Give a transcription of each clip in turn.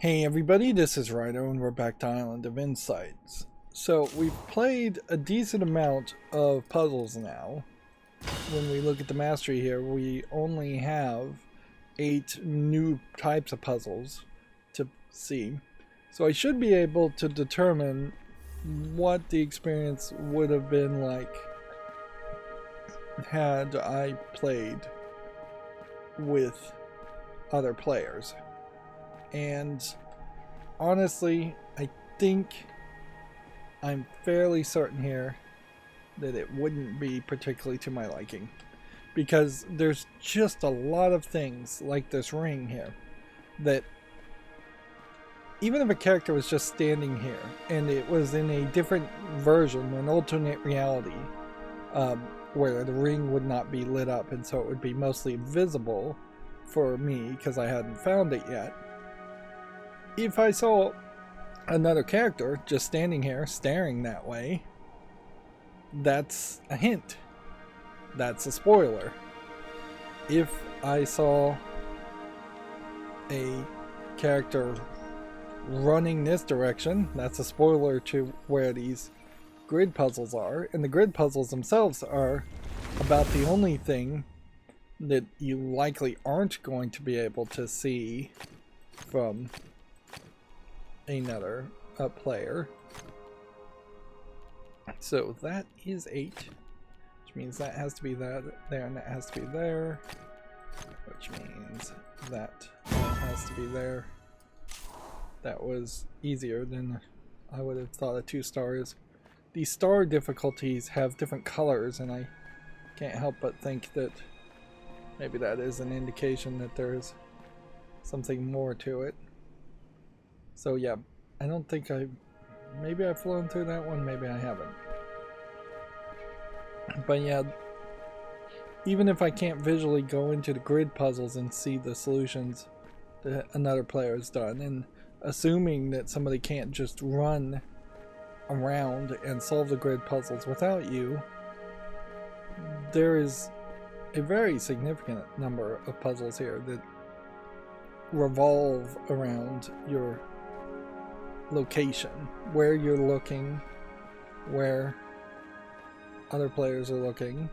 Hey everybody, this is Rydo and we're back to Island of Insights. So we've played a decent amount of puzzles now. When we look at the mastery here, we only have 8 new types of puzzles to see. So I should be able to determine what the experience would have been like had I played with other players. And honestly, I think I'm fairly certain here that it wouldn't be particularly to my liking, because there's just a lot of things like this ring here that even if a character was just standing here and it was in a different version, an alternate reality, where the ring would not be lit up and so it would be mostly visible for me because I hadn't found it yet. If I saw another character just standing here staring that way, that's a hint. That's a spoiler. If I saw a character running this direction, that's a spoiler to where these grid puzzles are. And the grid puzzles themselves are about the only thing that you likely aren't going to be able to see from another player. So that is 8, which means that has to be that there and that has to be there, which means that has to be there. That was easier than I would have thought. A 2 stars. These star difficulties have different colors, and I can't help but think that maybe that is an indication that there's something more to it. So yeah, I don't think maybe I've flown through that one, maybe I haven't. But yeah, even if I can't visually go into the grid puzzles and see the solutions that another player has done, and assuming that somebody can't just run around and solve the grid puzzles without you, there is a very significant number of puzzles here that revolve around your location, where you're looking, where other players are looking.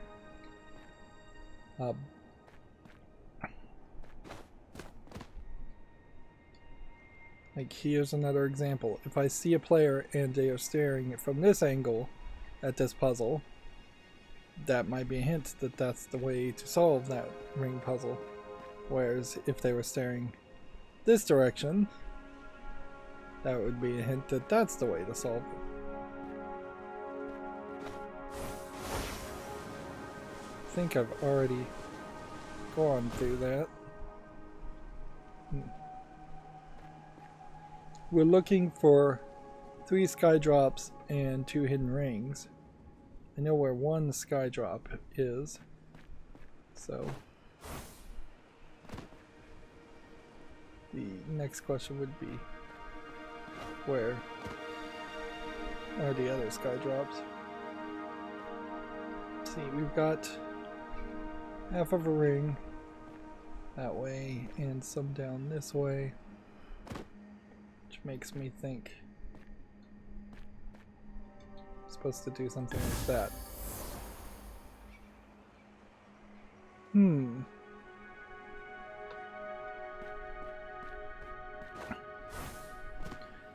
Like here's another example. If I see a player and they are staring from this angle at this puzzle, that might be a hint that that's the way to solve that ring puzzle. Whereas if they were staring this direction, that would be a hint that that's the way to solve it. I think I've already gone through that. We're looking for 3 sky drops and 2 hidden rings. I know where 1 sky drop is, so the next question would be, where are the other sky drops? Let's see, we've got half of a ring that way and some down this way, which makes me think I'm supposed to do something like that.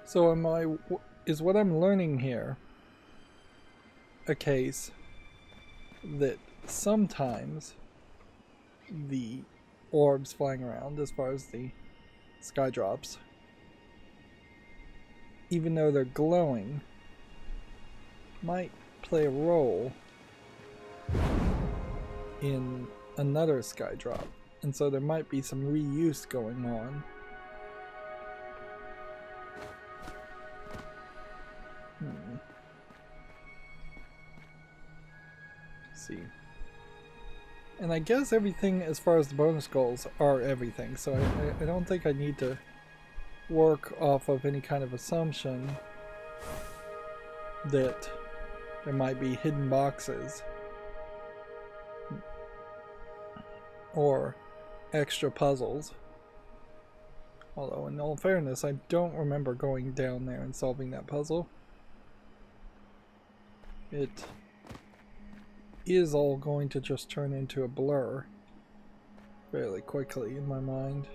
So is what I'm learning here a case that sometimes the orbs flying around, as far as the sky drops, even though they're glowing, might play a role in another sky drop, and so there might be some reuse going on. See. And I guess everything as far as the bonus goals are everything, so I don't think I need to work off of any kind of assumption that there might be hidden boxes or extra puzzles Although, in all fairness, I don't remember going down there and solving that puzzle. It is all going to just turn into a blur fairly quickly in my mind.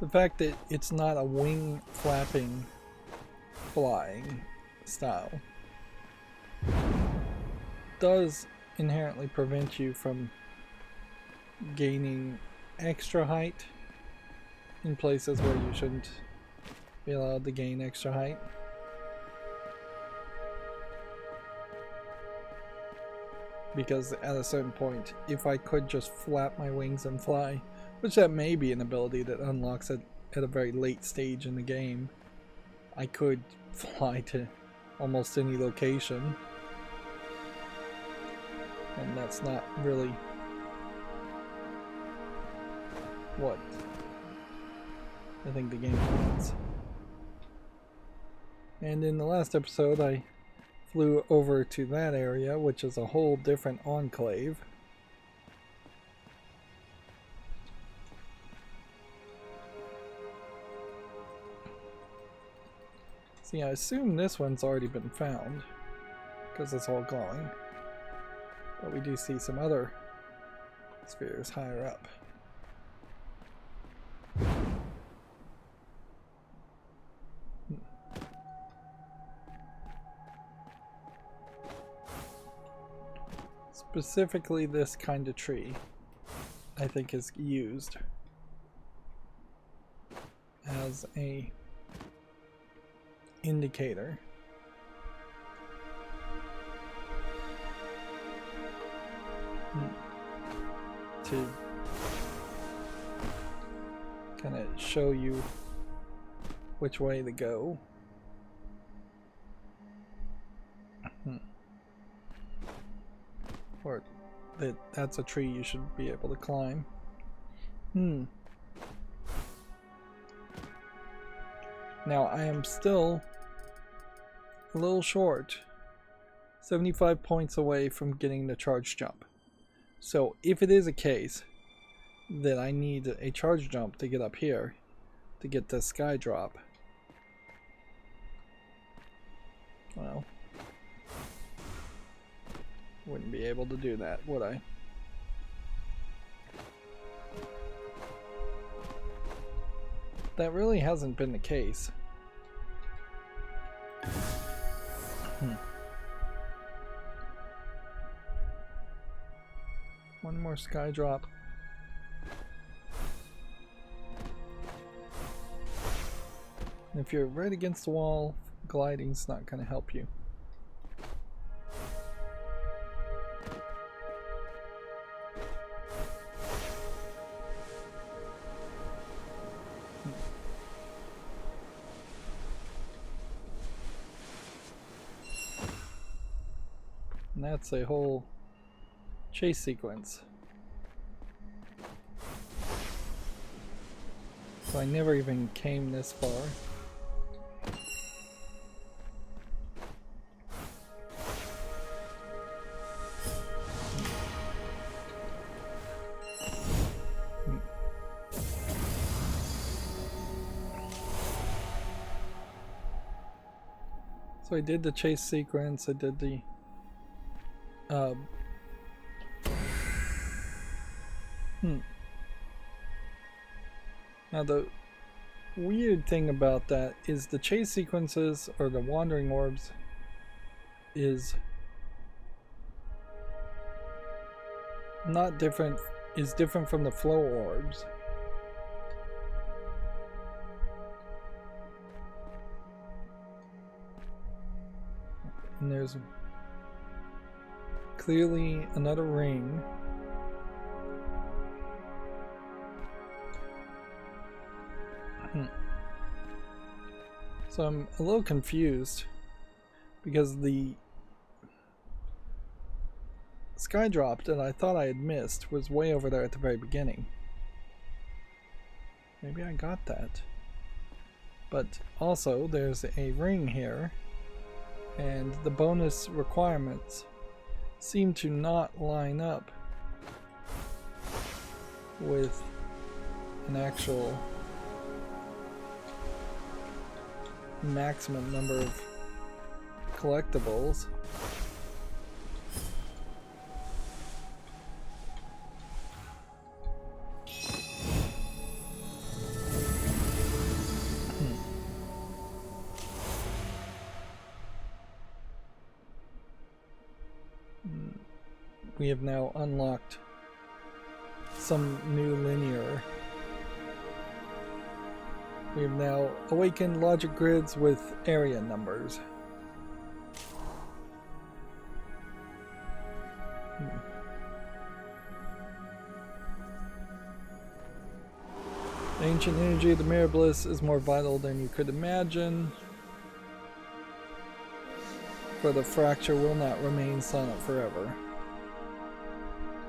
The fact that it's not a wing flapping flying style does inherently prevent you from gaining extra height in places where you shouldn't be allowed to gain extra height. Because at a certain point, if I could just flap my wings and fly, which that may be an ability that unlocks at a very late stage in the game, I could fly to almost any location. And that's not really what I think the game wants. And in the last episode I flew over to that area, which is a whole different enclave. See, I assume this one's already been found, because it's all glowing. But we do see some other spheres higher up. Specifically this kind of tree, I think, is used as a indicator. To kind of show you which way to go. Or that that's a tree you should be able to climb. Now I am still a little short, 75 points away from getting the charge jump. So if it is a case that I need a charge jump to get up here, to get the sky drop, well, wouldn't be able to do that, would I? That really hasn't been the case. One more sky drop. And if you're right against the wall, gliding's not going to help you. And that's a whole chase sequence. So I never even came this far. So I did the chase sequence, I did the Now the weird thing about that is the chase sequences, or the wandering orbs, is different from the flow orbs. And there's clearly another ring. So I'm a little confused because the sky drop that I thought I had missed was way over there at the very beginning. Maybe I got that. But also, there's a ring here, and the bonus requirements seem to not line up with an actual maximum number of collectibles. We have now unlocked some new linear. We have now awakened logic grids with area numbers. The ancient energy of the Mirror Bliss is more vital than you could imagine. For the fracture will not remain silent forever.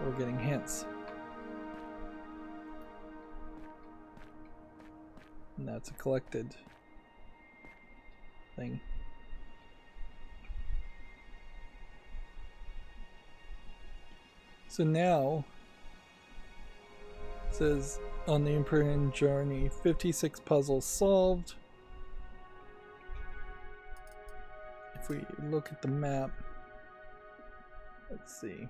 We're getting hints. And that's a collected thing. So now, it says on the Imperial journey, 56 puzzles solved. If we look at the map, let's see.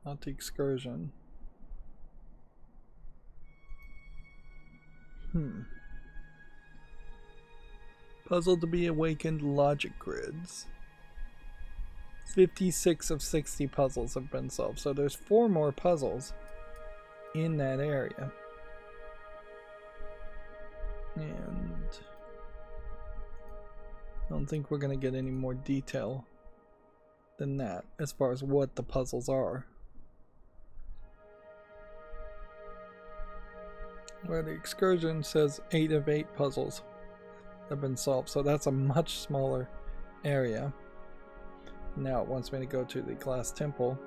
Not the excursion. Puzzle to be awakened logic grids. 56 of 60 puzzles have been solved. So there's 4 more puzzles in that area. And I don't think we're going to get any more detail than that as far as what the puzzles are. Where the excursion says 8 of 8 puzzles have been solved, so that's a much smaller area. Now it wants me to go to the glass temple.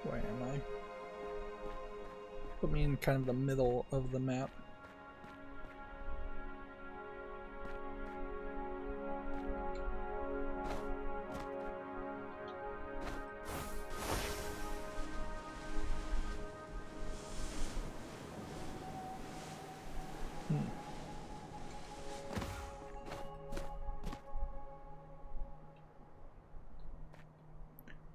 Where am I? Put me in kind of the middle of the map.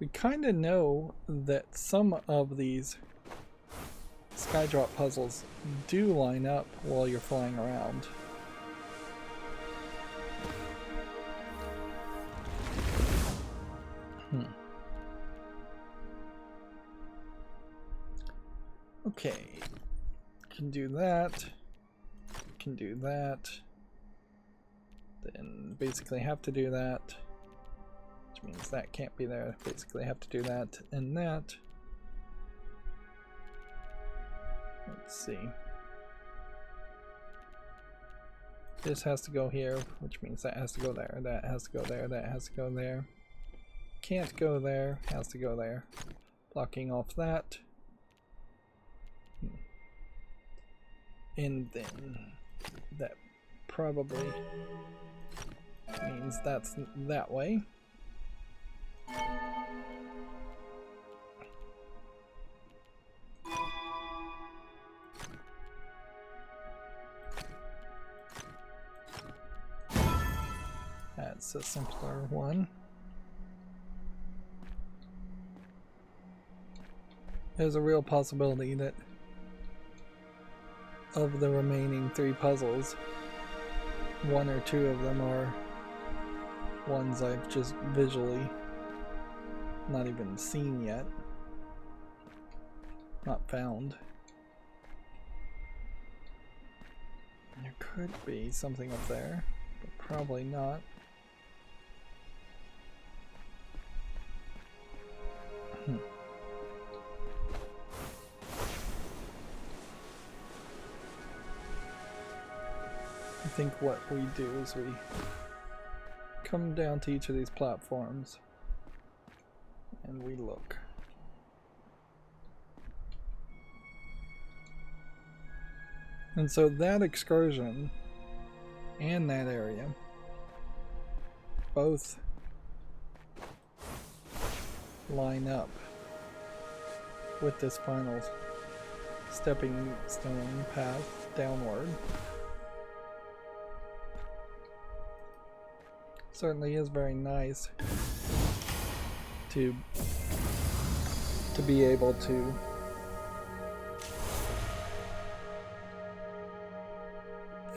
We kind of know that some of these skydrop puzzles do line up while you're flying around. Okay, can do that, can do that, then basically have to do that, which means that can't be there, basically have to do that and that. Let's see. This has to go here, which means that has to go there, that has to go there, that has to go there. Can't go there, has to go there. Blocking off that. And then that probably means that's that way. That's a simpler one. There's a real possibility that of the remaining 3 puzzles, 1 or 2 of them are ones I've just visually not even seen yet. Not found. There could be something up there, but probably not. I think what we do is we come down to each of these platforms and we look. And so that excursion and that area both line up with this final stepping stone path downward. Certainly is very nice to be able to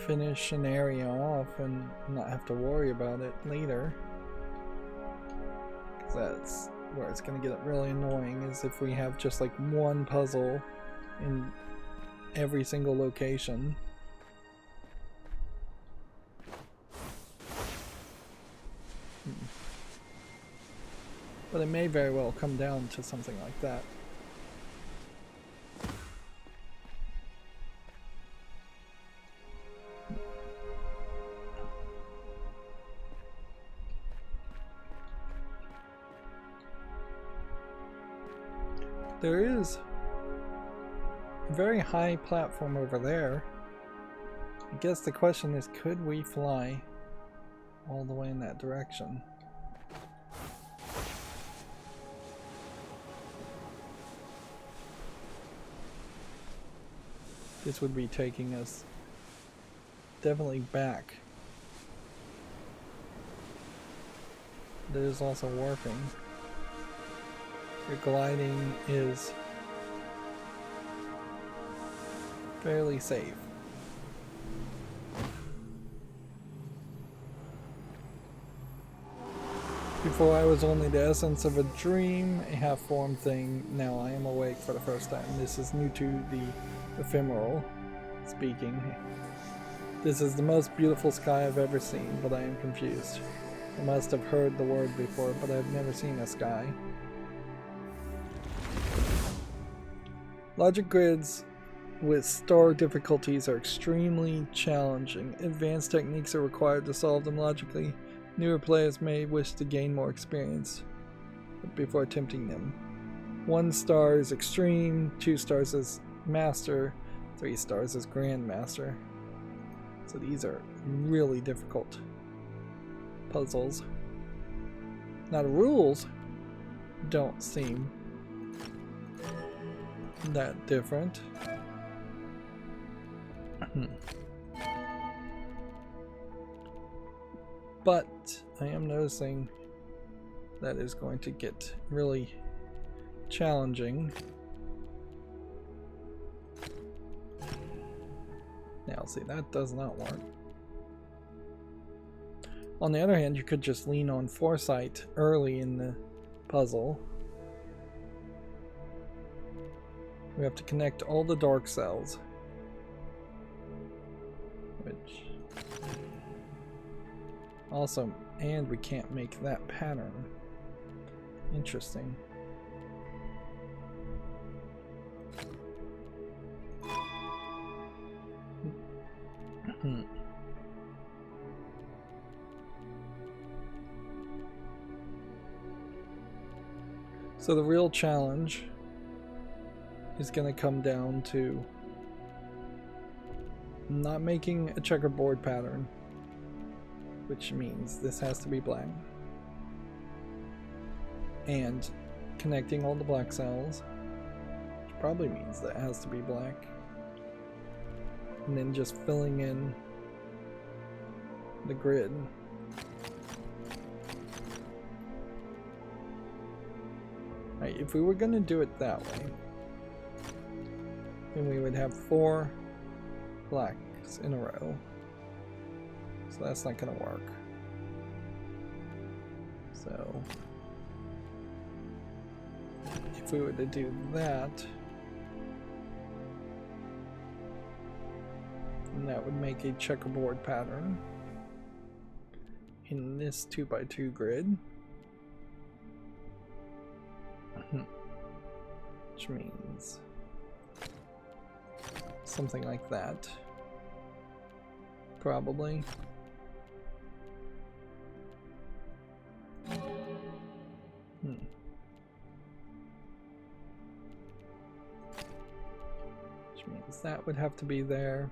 finish an area off and not have to worry about it later. 'Cause that's where it's going to get really annoying, is if we have just like one puzzle in every single location. But it may very well come down to something like that. There is a very high platform over there. I guess the question is, could we fly all the way in that direction? This would be taking us definitely back. It is also warping. Your gliding is fairly safe. Before I was only the essence of a dream, a half-formed thing. Now I am awake for the first time. This is new to the ephemeral speaking. This is the most beautiful sky I've ever seen, but I am confused. I must have heard the word before, but I've never seen a sky. Logic grids with star difficulties are extremely challenging. Advanced techniques are required to solve them logically. Newer players may wish to gain more experience before attempting them. 1 star is extreme, 2 stars is master, 3 stars is grandmaster. So these are really difficult puzzles. Now the rules don't seem that different. But I am noticing that is going to get really challenging. Now see, that does not work. On the other hand, you could just lean on foresight early in the puzzle. We have to connect all the dark cells, which also, and we can't make that pattern. Interesting. So the real challenge is going to come down to not making a checkerboard pattern, which means this has to be black, and connecting all the black cells, which probably means that it has to be black, and then just filling in the grid. Right, if we were going to do it that way, then we would have 4 blacks in a row. So that's not going to work. So if we were to do that, then that would make a checkerboard pattern in this 2x2 grid. Which means something like that. Probably. Which means that would have to be there.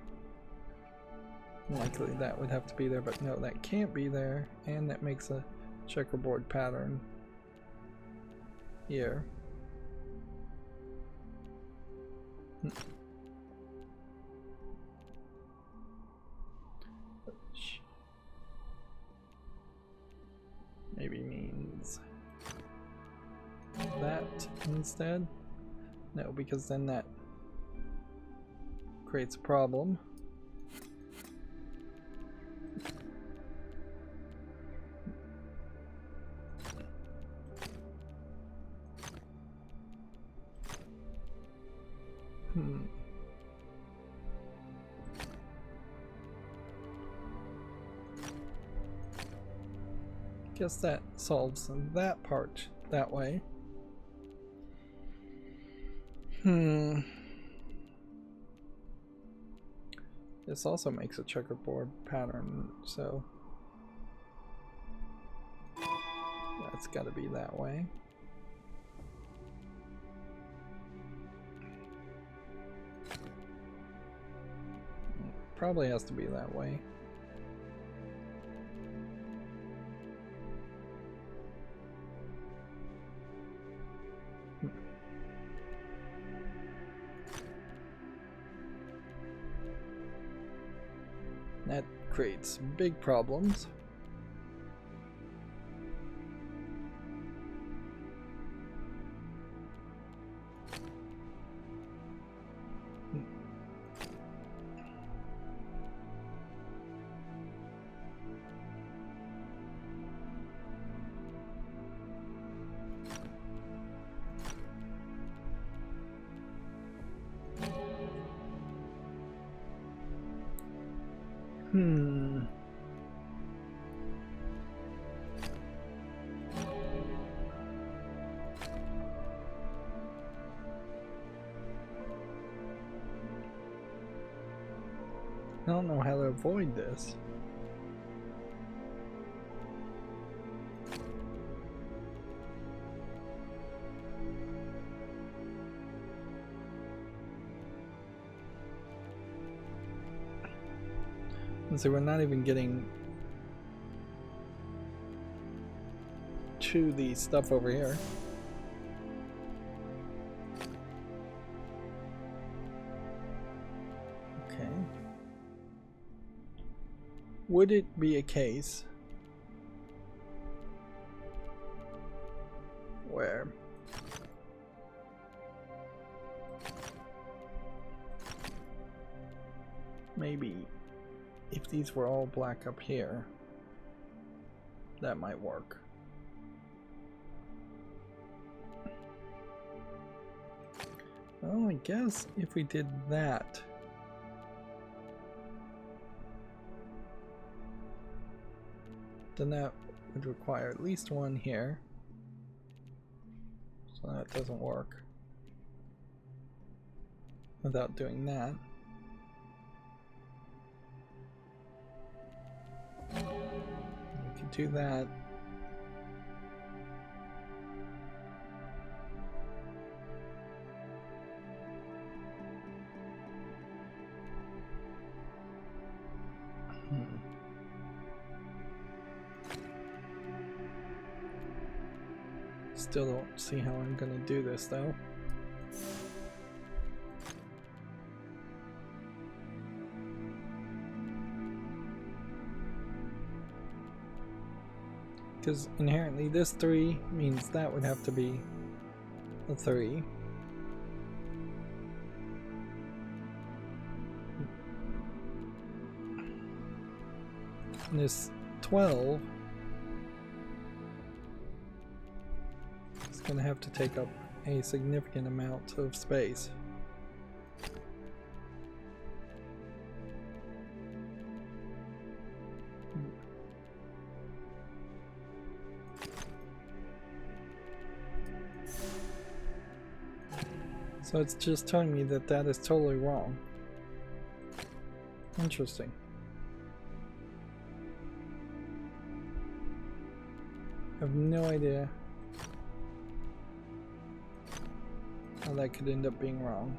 Likely that would have to be there, but no, that can't be there, and that makes a checkerboard pattern here. Which maybe means that instead. No, because then that creates a problem. Guess that solves that part that way. This also makes a checkerboard pattern, so that's got to be that way. Probably has to be that way. That creates big problems. I don't know how to avoid this. And so we're not even getting to the stuff over here. Okay. Would it be a case where maybe if these were all black up here, that might work? Well, I guess if we did that, then that would require at least one here. So that doesn't work without doing that. We could do that. Still don't see how I'm gonna do this though. Because inherently this 3 means that would have to be a 3. And this 12 is going to have to take up a significant amount of space. So it's just telling me that that is totally wrong. Interesting. I have no idea how that could end up being wrong.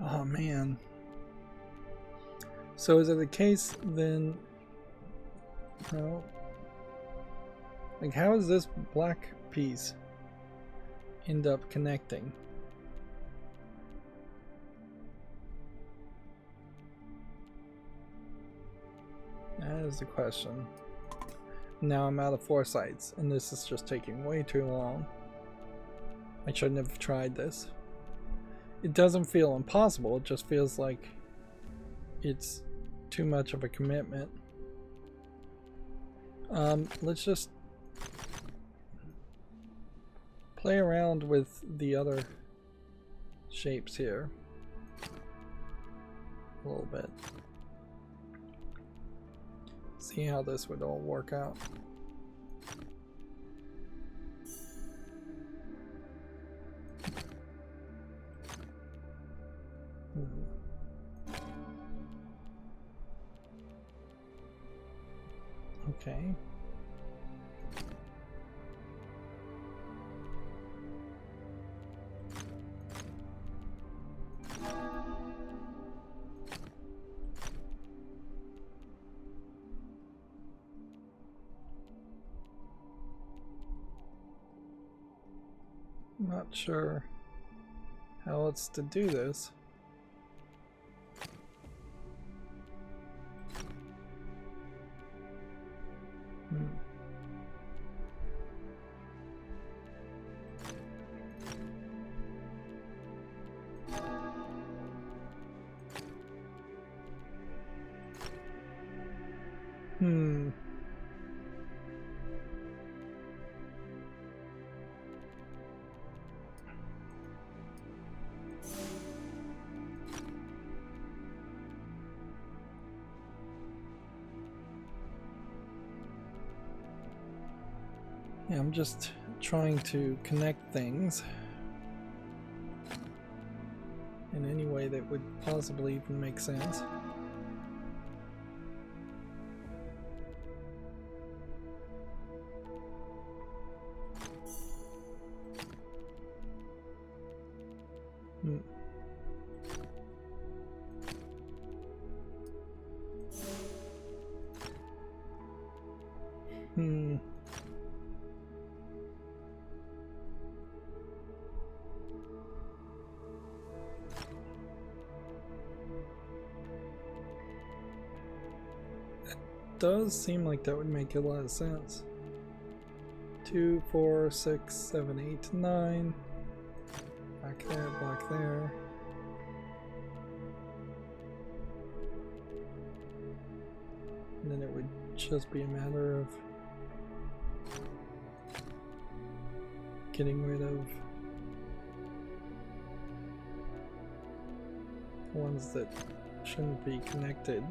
Oh man. So is it the case then? No. Like, how does this black piece end up connecting? That is the question. Now I'm out of foresights, and this is just taking way too long. I shouldn't have tried this. It doesn't feel impossible, it just feels like it's too much of a commitment. Let's just play around with the other shapes here a little bit. See how this would all work out. Okay. Not sure how else to do this. Yeah, I'm just trying to connect things in any way that would possibly even make sense. Does seem like that would make a lot of sense. 2, 4, 6, 7, 8, 9. Black there, black there. And then it would just be a matter of getting rid of ones that shouldn't be connected.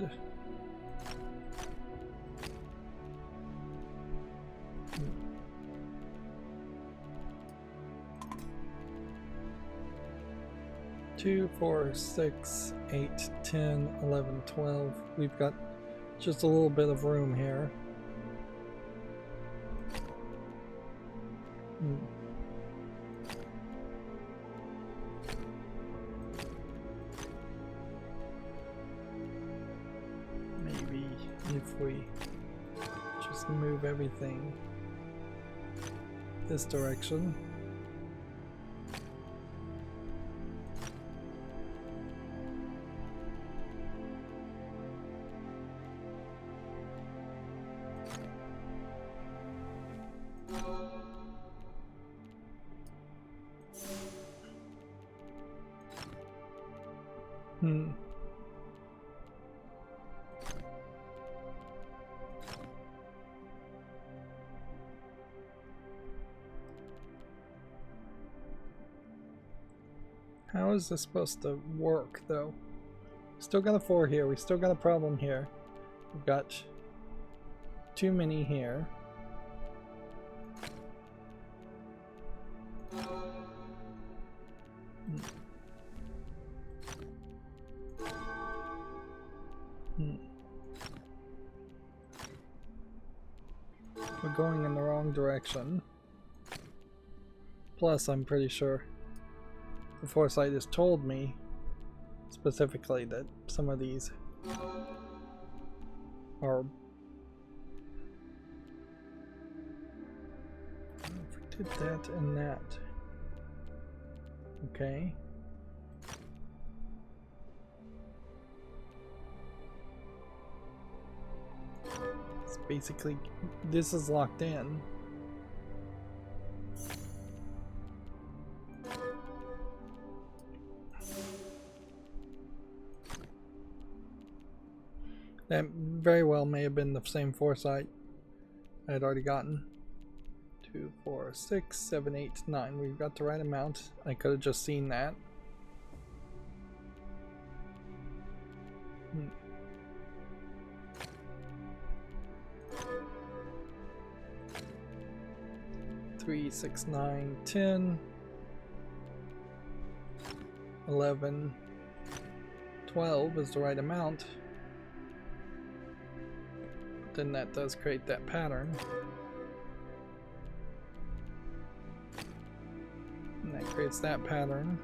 2, 4, 6, 8, 10, 11, 12. We've got just a little bit of room here. Maybe if we just move everything this direction. How is this supposed to work, though? Still got a 4 here. We still got a problem here. We've got too many here. We're going in the wrong direction. Plus, I'm pretty sure the foresight has told me specifically that some of these are... If we did that and that. Okay. It's basically, this is locked in. That very well may have been the same foresight I had already gotten. 2, 4, 6, 7, 8, 9. We've got the right amount. I could have just seen that. Three, 6, 9, 10, 11, 12 is the right amount. Then that does create that pattern. And that creates that pattern.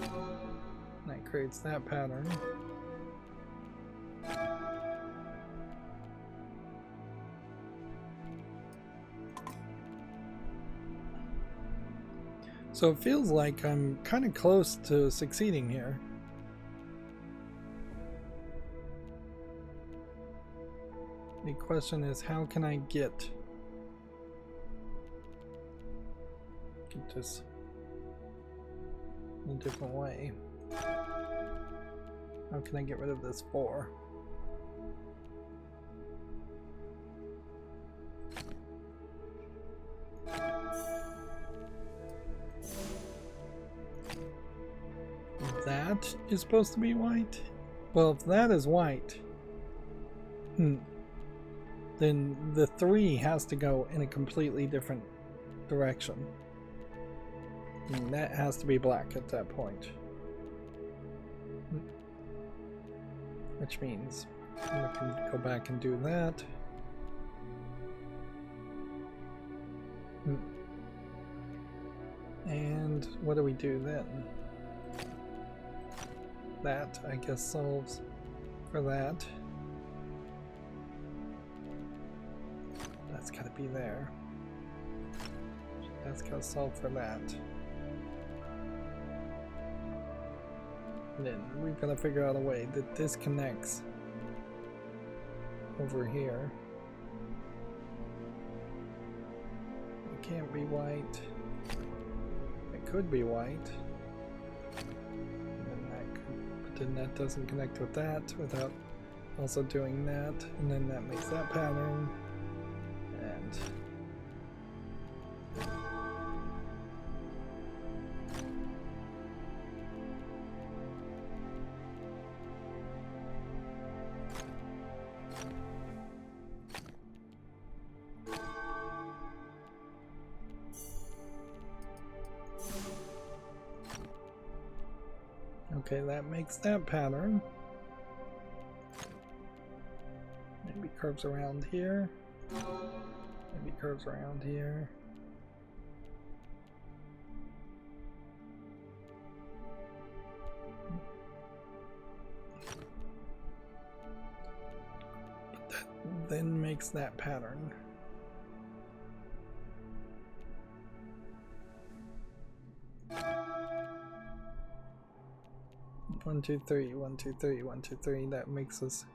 And that creates that pattern. So it feels like I'm kind of close to succeeding here. The question is, how can I get this in a different way? How can I get rid of this 4? That is supposed to be white? Well, if that is white, then the 3 has to go in a completely different direction. And that has to be black at that point. Which means we can go back and do that. And what do we do then? That, I guess, solves for that. That's gotta be there. That's gotta solve for that. And then we've gotta figure out a way that this connects over here. It can't be white. It could be white. Then that doesn't connect with that without also doing that, and then that makes that pattern, and Okay, that makes that pattern. Maybe curves around here. Maybe curves around here. That then makes that pattern. One, two, three, 1, 2, 3, 1, 2, 3. That makes us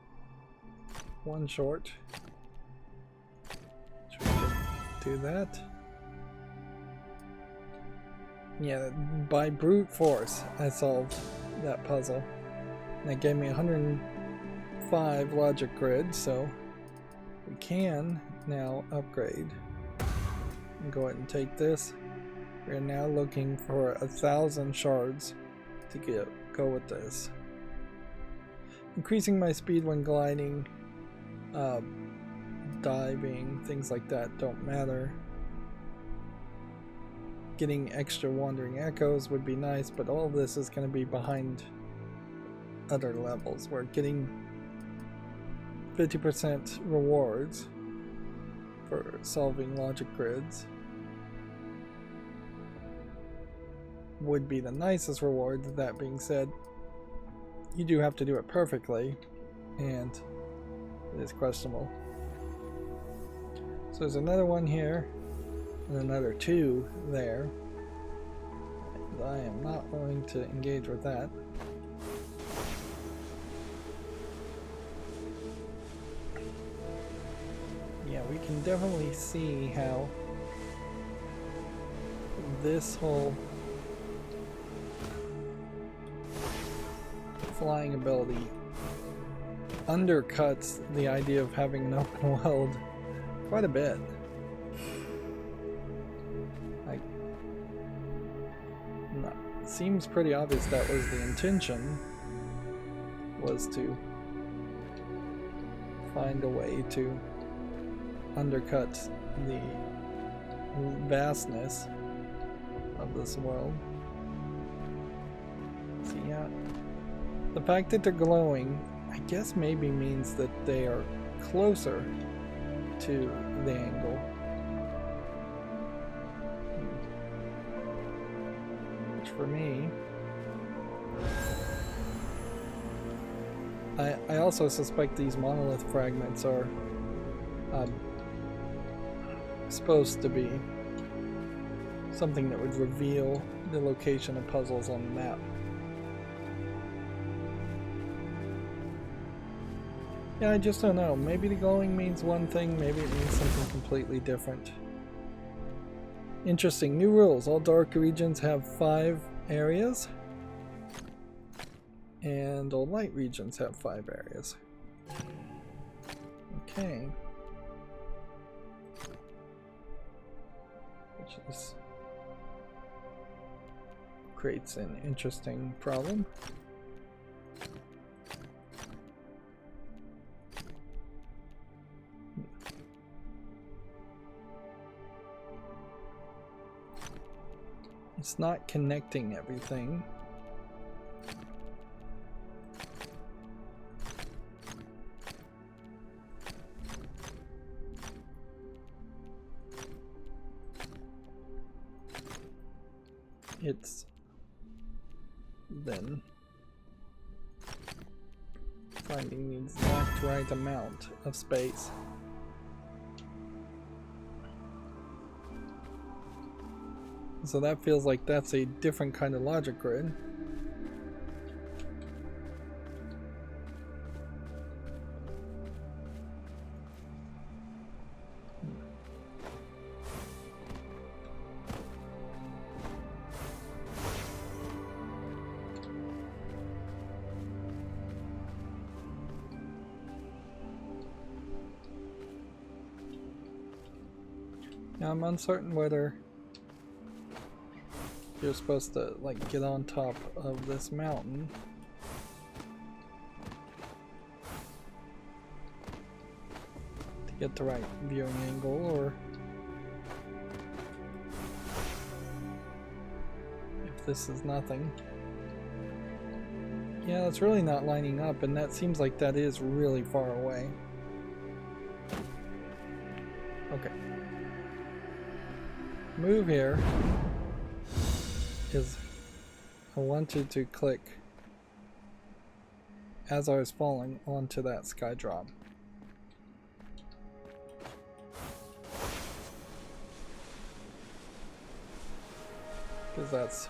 one short. Should we do that? Yeah, by brute force, I solved that puzzle. And it gave me 105 logic grid, so we can now upgrade. And go ahead and take this. We're now looking for 1,000 shards to go with this. Increasing my speed when gliding, diving, things like that don't matter. Getting extra wandering echoes would be nice, but all this is going to be behind other levels. We're getting 50% rewards for solving logic grids. Would be the nicest reward. That being said, you do have to do it perfectly, and it is questionable. So there's another one here, and another 2 there. And I am not willing to engage with that. Yeah, we can definitely see how this whole flying ability undercuts the idea of having an open world quite a bit. It seems pretty obvious that was the intention, was to find a way to undercut the vastness of this world. See, yeah. The fact that they're glowing, I guess maybe means that they are closer to the angle. Which for me, I also suspect these monolith fragments are supposed to be something that would reveal the location of puzzles on the map. Yeah, I just don't know. Maybe the glowing means one thing, maybe it means something completely different. Interesting. New rules. All dark regions have 5 areas, and all light regions have 5 areas. Okay. Which is creates an interesting problem. It's not connecting everything. It's then finding the exact right amount of space. So that feels like that's a different kind of logic grid. Now I'm uncertain whether you're supposed to like get on top of this mountain to get the right viewing angle, or if this is nothing. Yeah, it's really not lining up, and that seems like that is really far away. Okay. Move here is I wanted to click as I was falling onto that sky drop. Because that's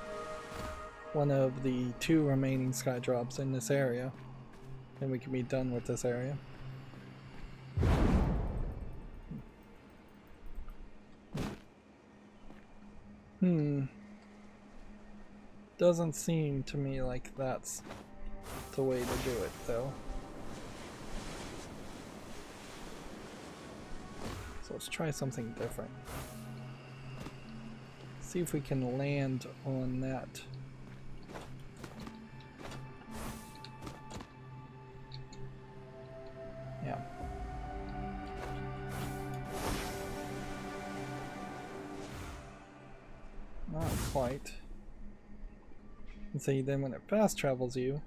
one of the 2 remaining sky drops in this area. And we can be done with this area. Doesn't seem to me like that's the way to do it, though. So let's try something different. See if we can land on that. Yeah. Not quite. And see, then when it fast travels you,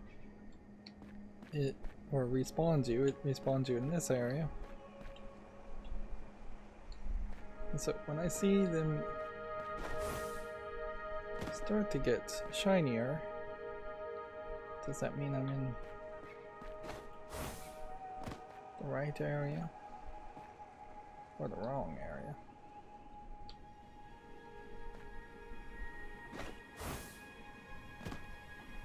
or respawns you, it respawns you in this area. And so when I see them start to get shinier, does that mean I'm in the right area or the wrong area?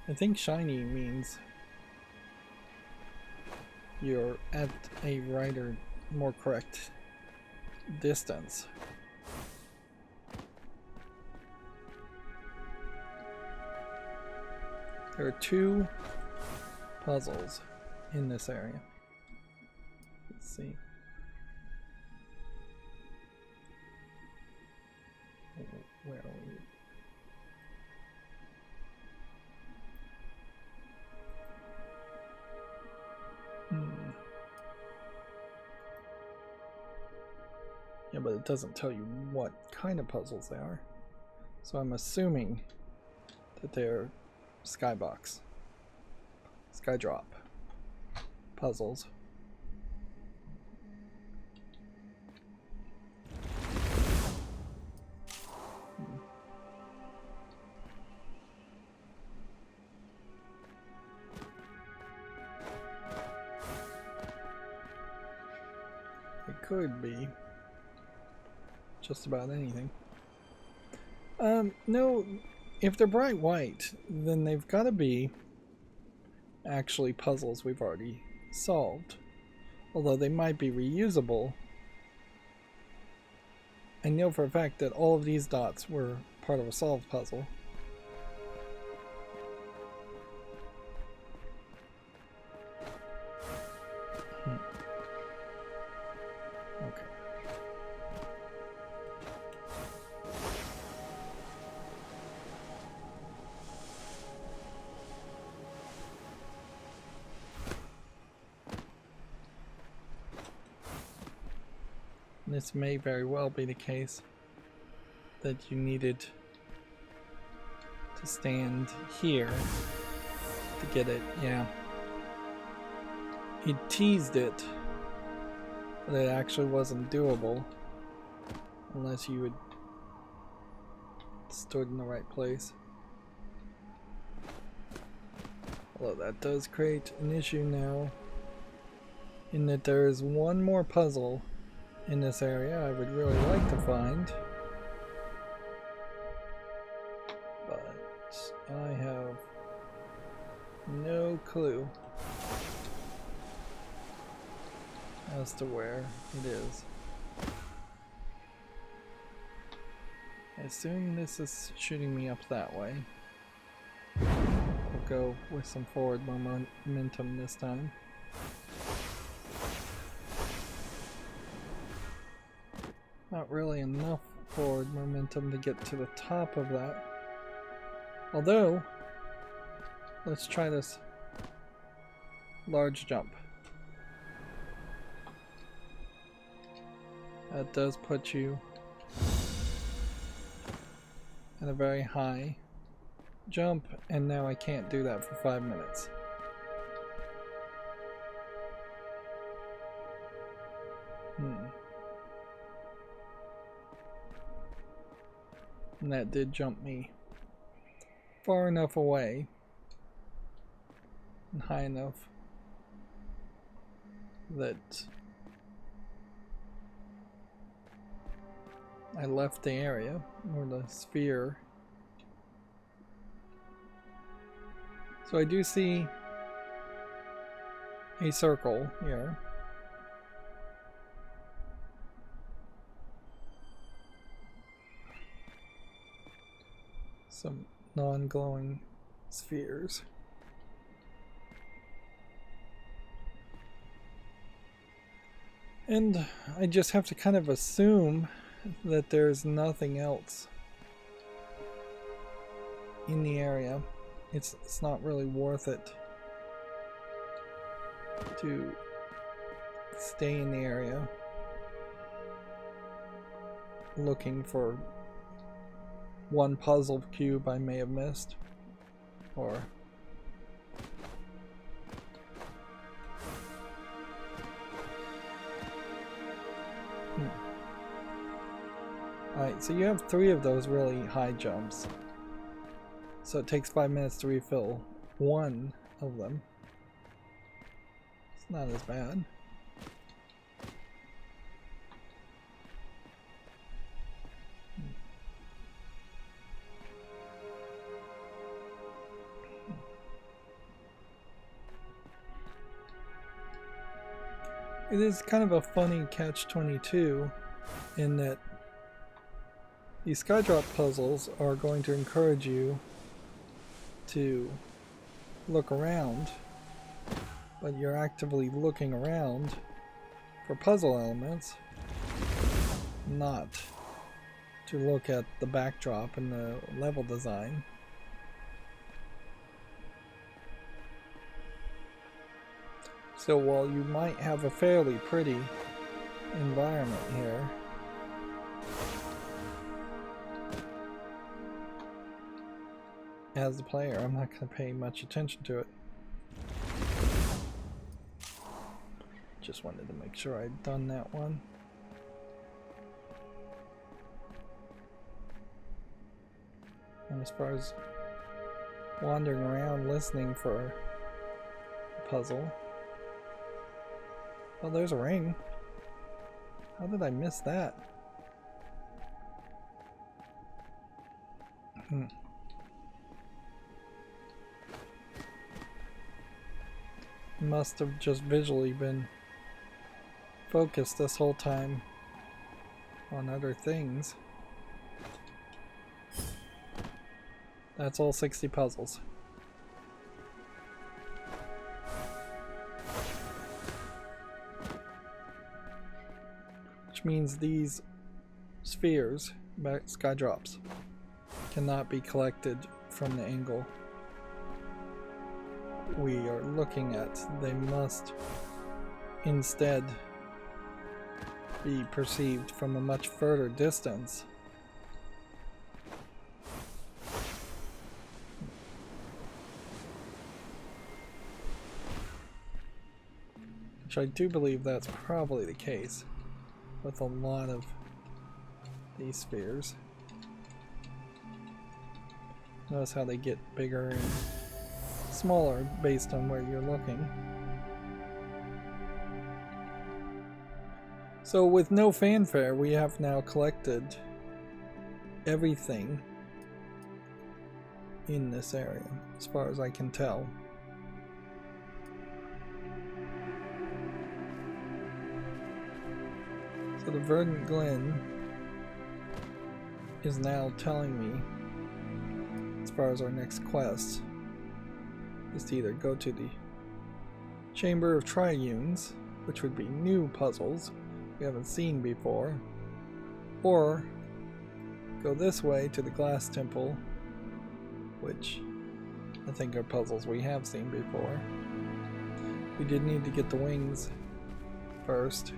I think shiny means you're at a right or more correct distance. There are 2 puzzles in this area. Let's see. Where are we? Yeah, but it doesn't tell you what kind of puzzles they are. So I'm assuming that they're skybox, skydrop puzzles. It could be just about anything. No, if they're bright white, then they've got to be actually puzzles we've already solved. Although they might be reusable. I know for a fact that all of these dots were part of a solved puzzle. Okay. This may very well be the case that you needed to stand here to get it. Yeah. He teased it, but it actually wasn't doable unless you had stood in the right place. Although that does create an issue now, in that there is one more puzzle in this area I would really like to find, but I have no clue as to where it is. I assume this is shooting me up that way. We'll go with some forward momentum this time. Not really enough forward momentum to get to the top of that. Although, let's try this large jump. That does put you at a very high jump, and now I can't do that for 5 minutes. And that did jump me far enough away and high enough that I left the area or the sphere. So I do see a circle here. Some non-glowing spheres. And I just have to kind of assume that there's nothing else in the area. It's not really worth it to stay in the area looking for one puzzle cube I may have missed, or Alright, so you have 3 of those really high jumps. So it takes 5 minutes to refill one of them. It's not as bad. It is kind of a funny catch-22 in that these skydrop puzzles are going to encourage you to look around, but you're actively looking around for puzzle elements, not to look at the backdrop and the level design. So while you might have a fairly pretty environment here, as the player, I'm not going to pay much attention to it. Just wanted to make sure I'd done that one. And as far as wandering around listening for a puzzle, oh, there's a ring. How did I miss that? Must have just visually been focused this whole time on other things. That's all 60 puzzles. Which means these spheres, sky drops, cannot be collected from the angle we are looking at. They must instead be perceived from a much further distance. Which I do believe that's probably the case with a lot of these spheres. Notice how they get bigger and smaller based on where you're looking. So with no fanfare, we have now collected everything in this area, as far as I can tell. So the Verdant Glen is now telling me, as far as our next quest, is to either go to the Chamber of Triunes, which would be new puzzles we haven't seen before, or go this way to the Glass Temple, which I think are puzzles we have seen before. We did need to get the wings first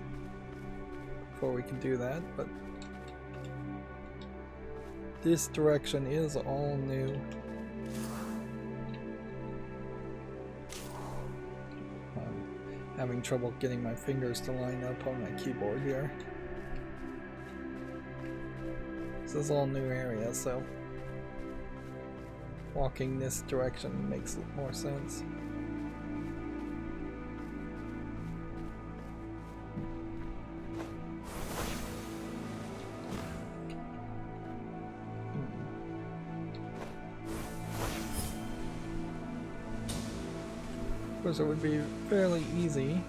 before we can do that, but this direction is all new. Having trouble getting my fingers to line up on my keyboard here. This is all new area, so walking this direction makes more sense. Of course, it would be fairly easy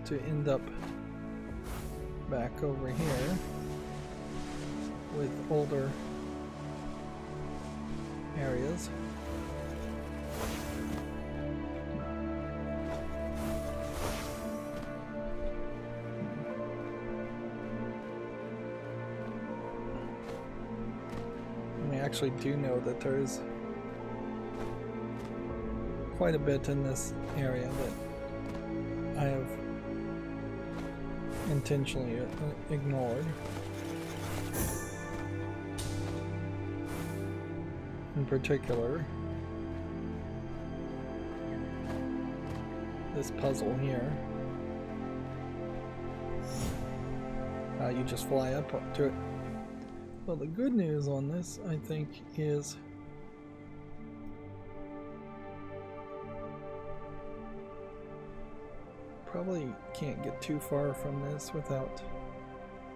to end up back over here with older areas. And we actually do know that there's quite a bit in this area that I have intentionally ignored. In particular, this puzzle here. You just fly up to it. Well, the good news on this, I think, is probably can't get too far from this without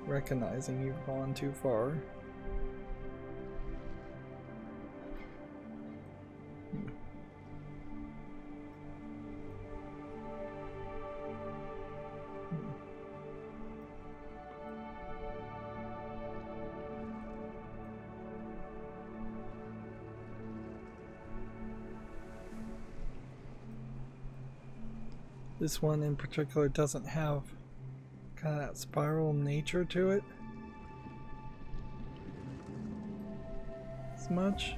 recognizing you've gone too far. This one in particular doesn't have kind of that spiral nature to it as much.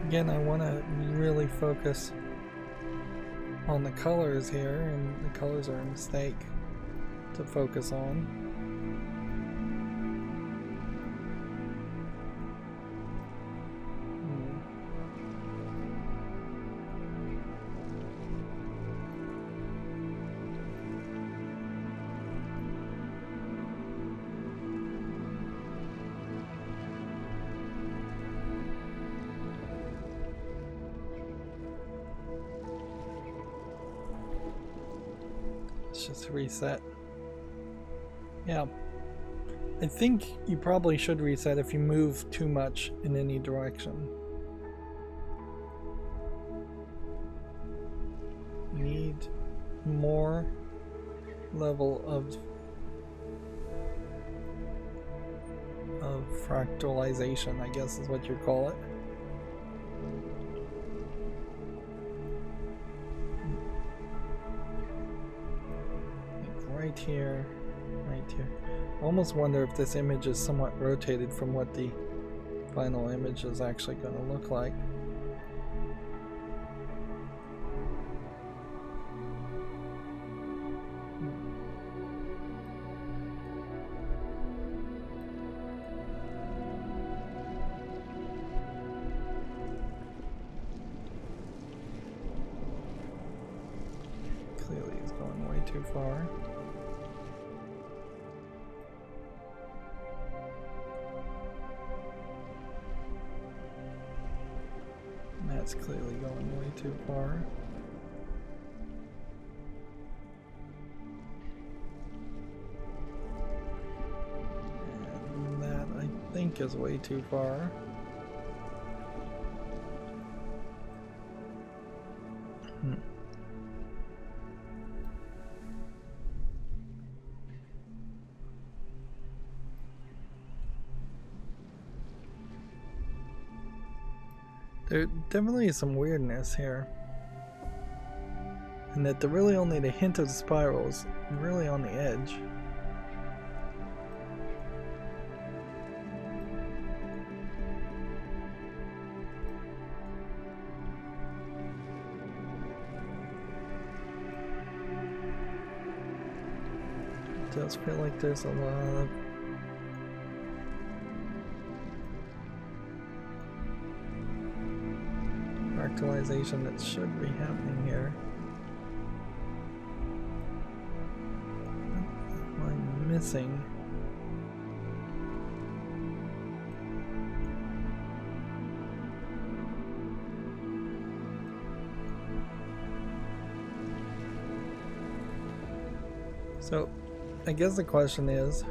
Again, I want to really focus on the colors here, and the colors are a mistake to focus on. Just reset. Yeah, I think you probably should reset if you move too much in any direction. You need more level of fractalization, I guess is what you call it. Right here. I almost wonder if this image is somewhat rotated from what the final image is actually going to look like. Clearly it's going way too far. That's clearly going way too far. And that, I think, is way too far. There definitely is some weirdness here, and that there really only the hint of the spirals really on the edge. does feel like there's a lot of fractalization that should be happening here. What am I missing? So, I guess the question is,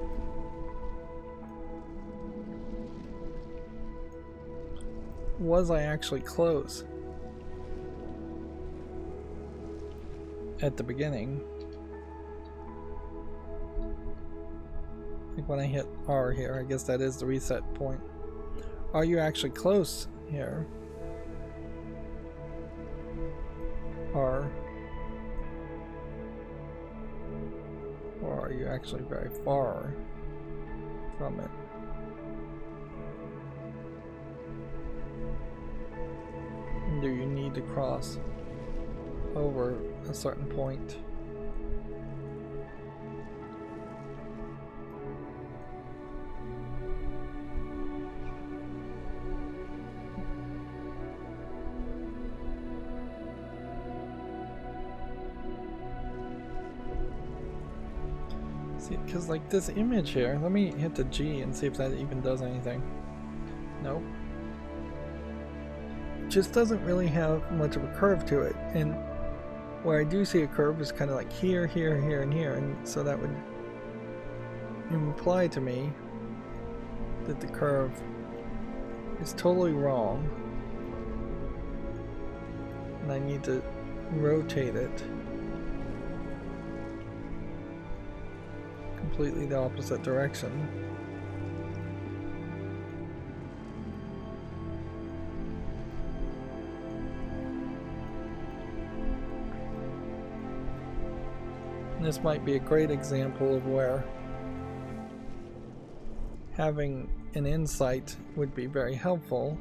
was I actually close at the beginning? Like when I hit R here, I guess that is the reset point. Are you actually close here? R. Or are you actually very far from it? And do you need to cross over a certain point? See, because like this image here, let me hit the G and see if that even does anything. Nope. It just doesn't really have much of a curve to it, and where I do see a curve is kind of like here, here, here, and here, and so that would imply to me that the curve is totally wrong, and I need to rotate it completely the opposite direction. And this might be a great example of where having an insight would be very helpful.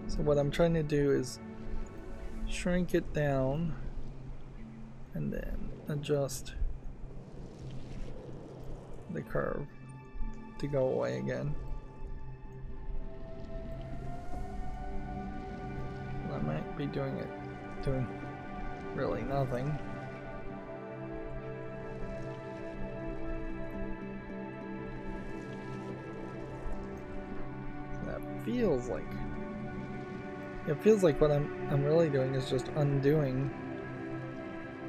So what I'm trying to do is shrink it down and then adjust the curve to go away again. I might be doing really nothing. That feels like it feels like what I'm really doing is just undoing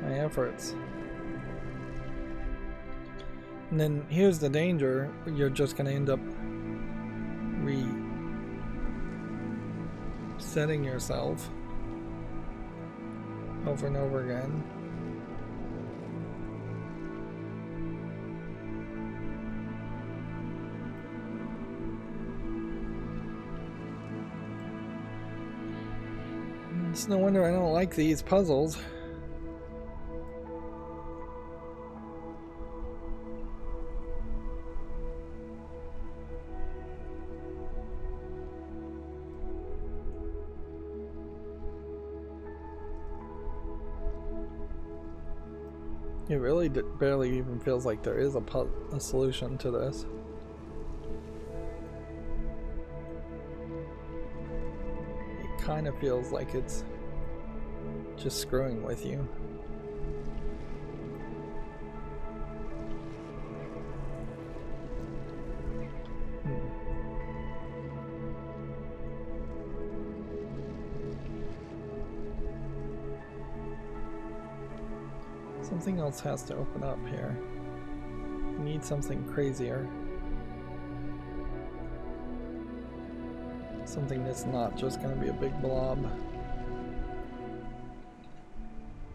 my efforts. And then here's the danger, you're just going to end up resetting yourself over and over again. It's no wonder I don't like these puzzles. It really barely even feels like there is a solution to this. It kind of feels like it's just screwing with you. Something else has to open up here. We need something crazier. Something that's not just going to be a big blob.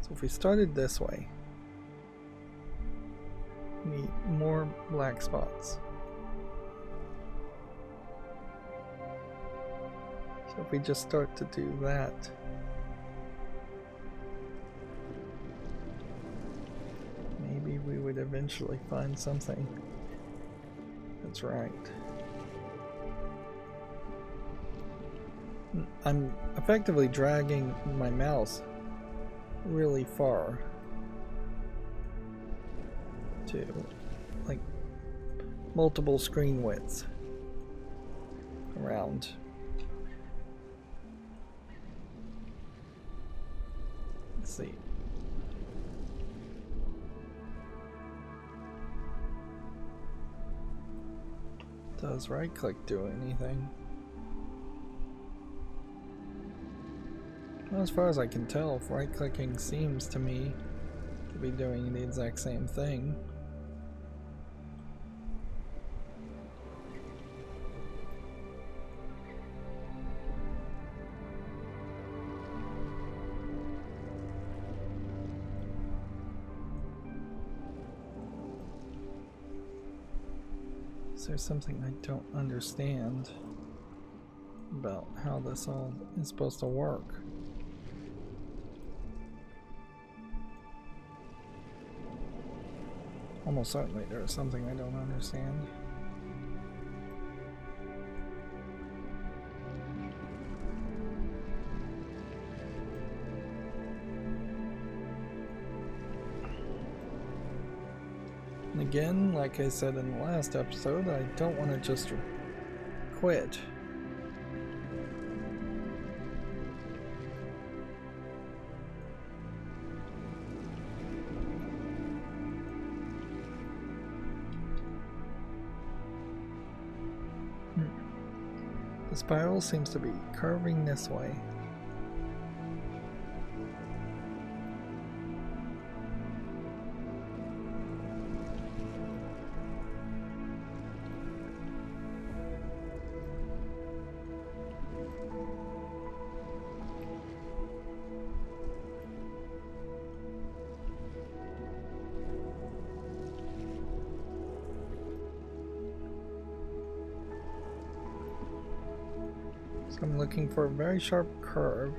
So if we started this way, we need more black spots. So if we just start to do that, maybe we would eventually find something that's right. I'm effectively dragging my mouse really far to like multiple screen widths around. Let's see. Does right click do anything? Well, as far as I can tell, right clicking seems to me to be doing the exact same thing. Is there something I don't understand about how this all is supposed to work? Almost certainly there is something I don't understand. And again, like I said in the last episode, I don't want to just quit. The spiral seems to be curving this way. So I'm looking for a very sharp curve.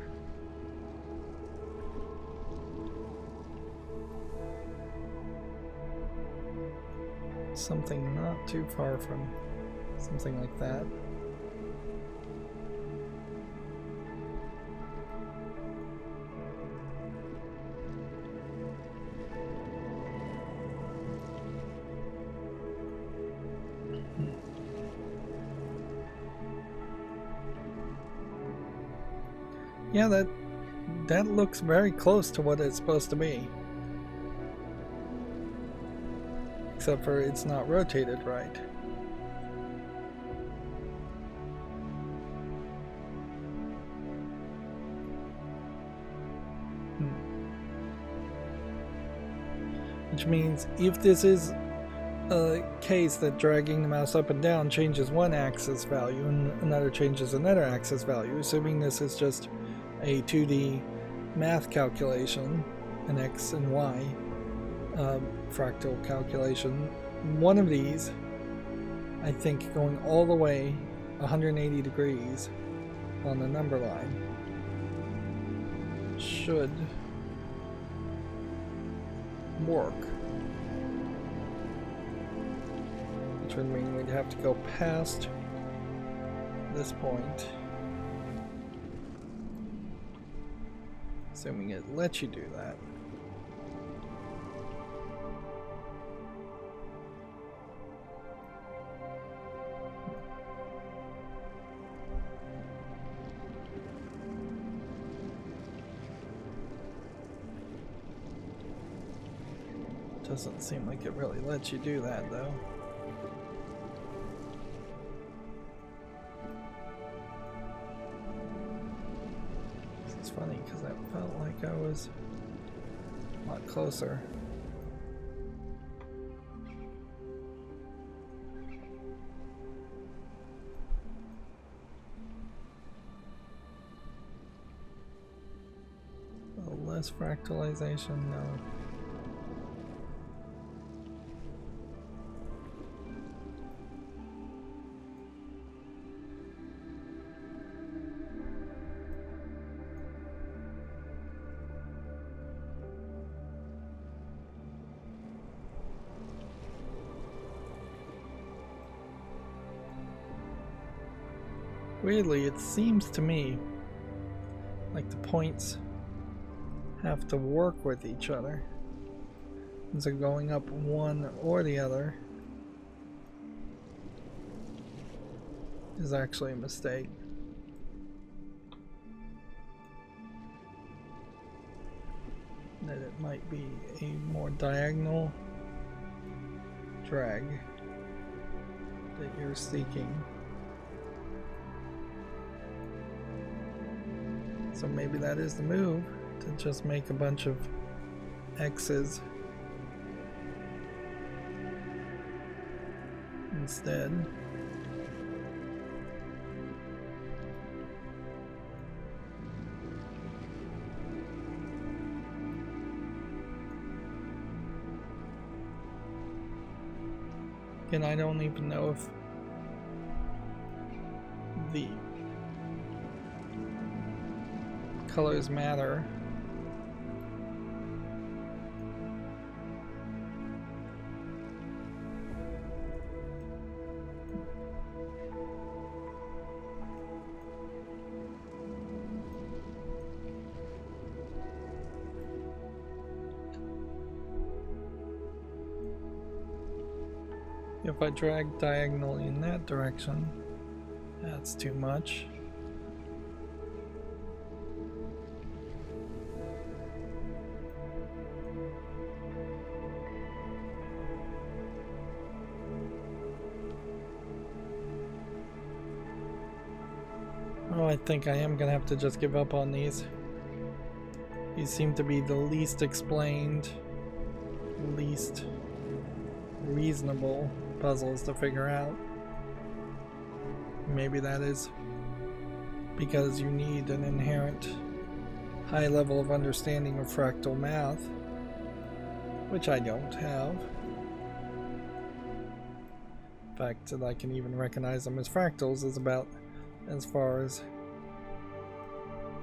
Something not too far from something like that. Yeah, that looks very close to what it's supposed to be. Except for it's not rotated right. Which means if this is a case that dragging the mouse up and down changes one axis value and another changes another axis value, assuming this is just a 2D math calculation, an X and Y fractal calculation, one of these, I think going all the way 180 degrees on the number line should work. Which would mean we'd have to go past this point. Assuming it lets you do that. Doesn't seem like it really lets you do that though. It's funny because I felt like I was a lot closer. A little less fractalization, no. Weirdly, it seems to me like the points have to work with each other. And so going up one or the other is actually a mistake. That it might be a more diagonal drag that you're seeking. So maybe that is the move, to just make a bunch of X's instead. And I don't even know if the colors matter. If I drag diagonally in that direction, that's too much. Oh, I think I am gonna have to just give up on these. These seem to be the least explained, least reasonable puzzles to figure out. Maybe that is because you need an inherent high level of understanding of fractal math, which I don't have. The fact that I can even recognize them as fractals is about as far as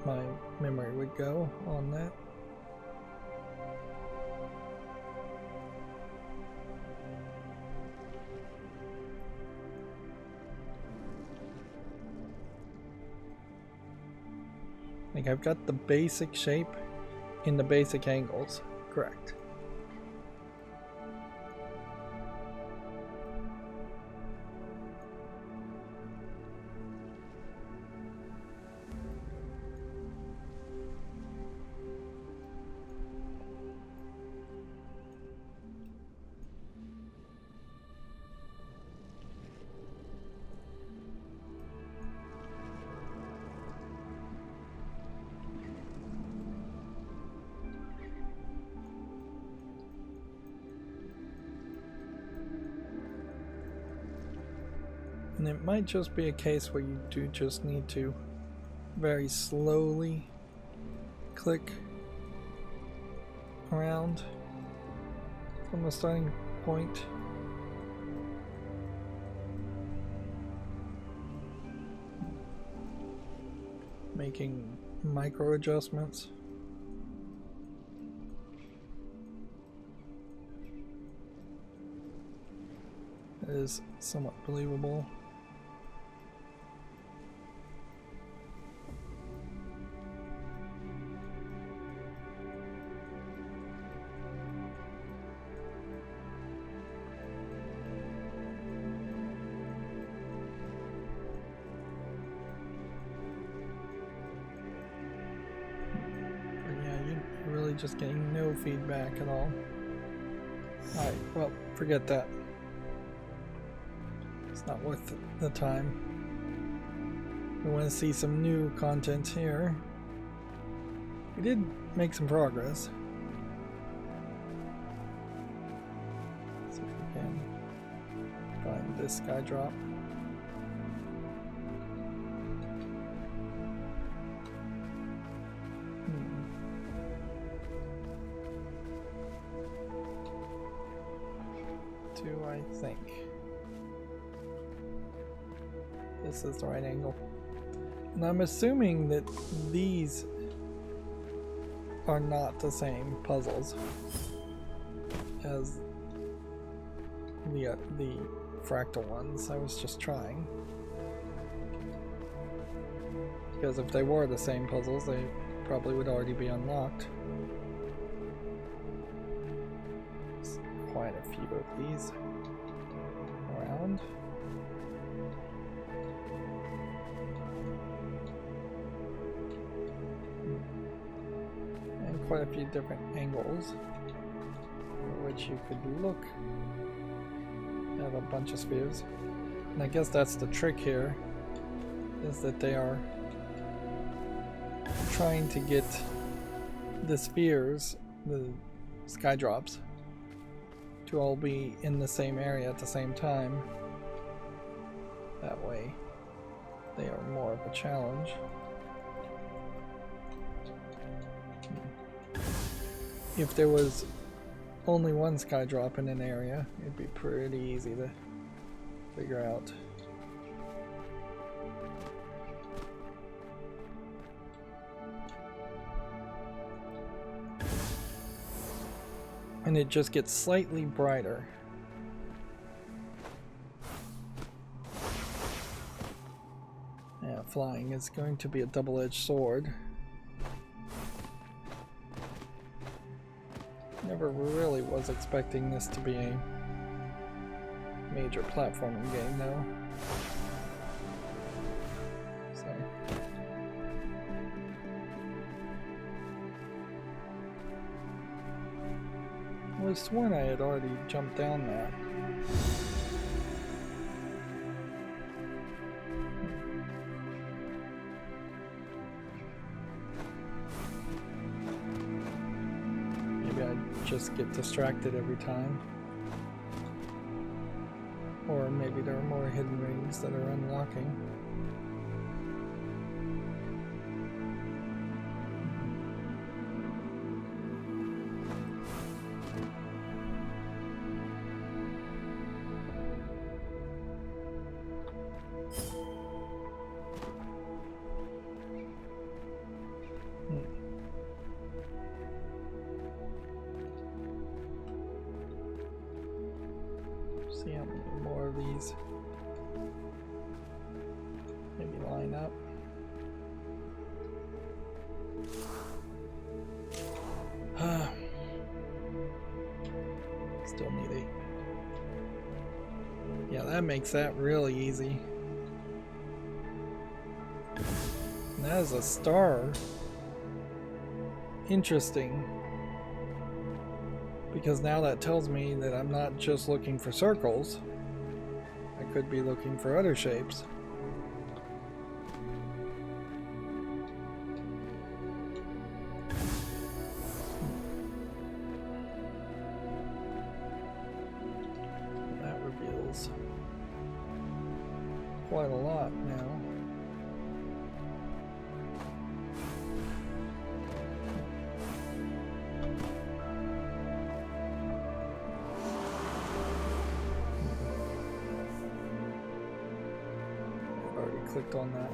my memory would go on that. I think I've got the basic shape in the basic angles correct. And it might just be a case where you do just need to very slowly click around from the starting point. Making micro adjustments. It is somewhat believable. Just getting no feedback at all. Alright, well, forget that. It's not worth the time. We want to see some new content here. We did make some progress. Let's see if we can find this sky drop. I think this is the right angle, and I'm assuming that these are not the same puzzles as the fractal ones. I was just trying. Because if they were the same puzzles, they probably would already be unlocked. There's quite a few of these around. And quite a few different angles for which you could look at a bunch of spheres. And I guess that's the trick here, is that they are trying to get the spheres, the sky drops, to all be in the same area at the same time. That way they are more of a challenge. If there was only one sky drop in an area, it'd be pretty easy to figure out. And it just gets slightly brighter. Yeah, flying is going to be a double-edged sword. Never really was expecting this to be a major platforming game, though. So. I was sworn I had already jumped down that. Maybe I just get distracted every time. Or maybe there are more hidden rings that are unlocking. See how many more of these maybe line up. Still need a... Yeah, that makes that really easy. And that is a star. Interesting. Because now that tells me that I'm not just looking for circles. I could be looking for other shapes. That reveals quite a lot now. Clicked on that.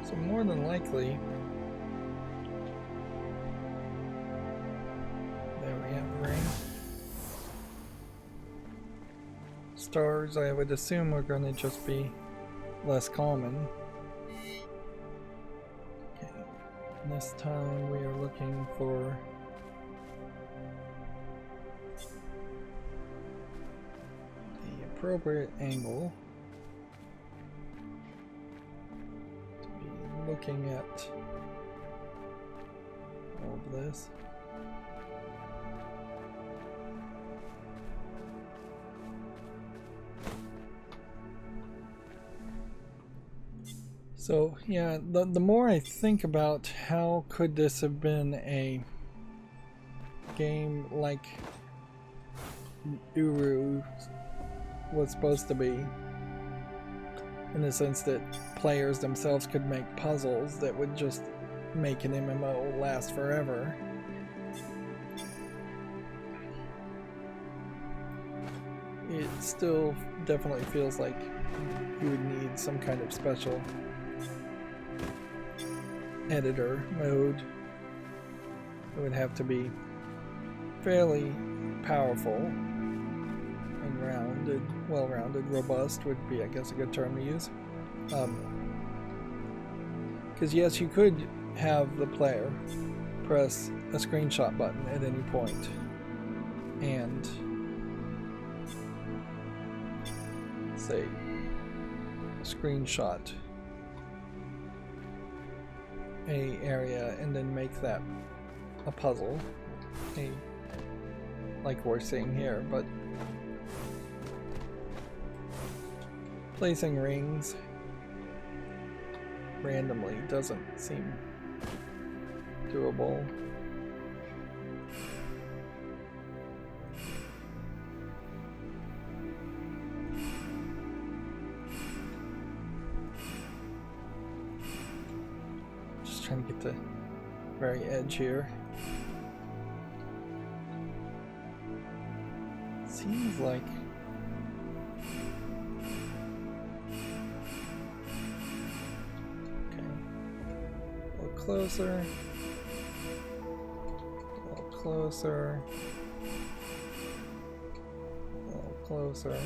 So more than likely, there we have the ring. Stars, I would assume, are going to just be less common. Okay. This time we are looking for the appropriate angle to be looking at all of this. So yeah, the more I think about how could this have been a game like Uru was supposed to be, in the sense that players themselves could make puzzles that would just make an MMO last forever. it still definitely feels like you would need some kind of special editor mode. It would have to be fairly powerful and rounded, well-rounded, robust would be, I guess, a good term to use. Because yes, you could have the player press a screenshot button at any point and say screenshot a area and then make that a puzzle, like we're seeing here, but placing rings randomly doesn't seem doable. Just trying to get the very edge here. Seems like closer, a little closer, a little closer.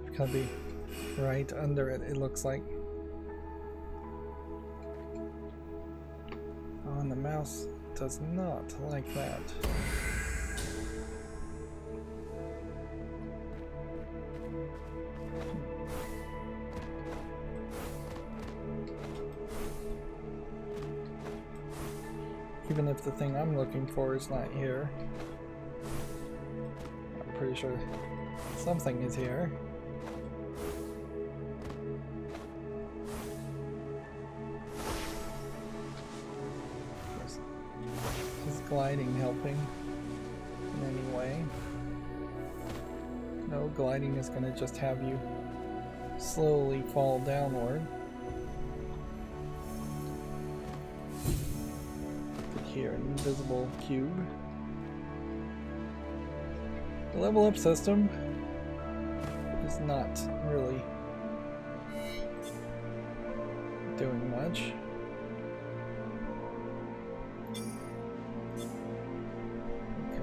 It's gonna be right under it, it looks like. Oh, and the mouse does not like that. Even if the thing I'm looking for is not here. I'm pretty sure something is here. Is gliding helping in any way? No, gliding is going to just have you slowly fall downward. Here, an invisible cube. The level up system is not really doing much. Okay.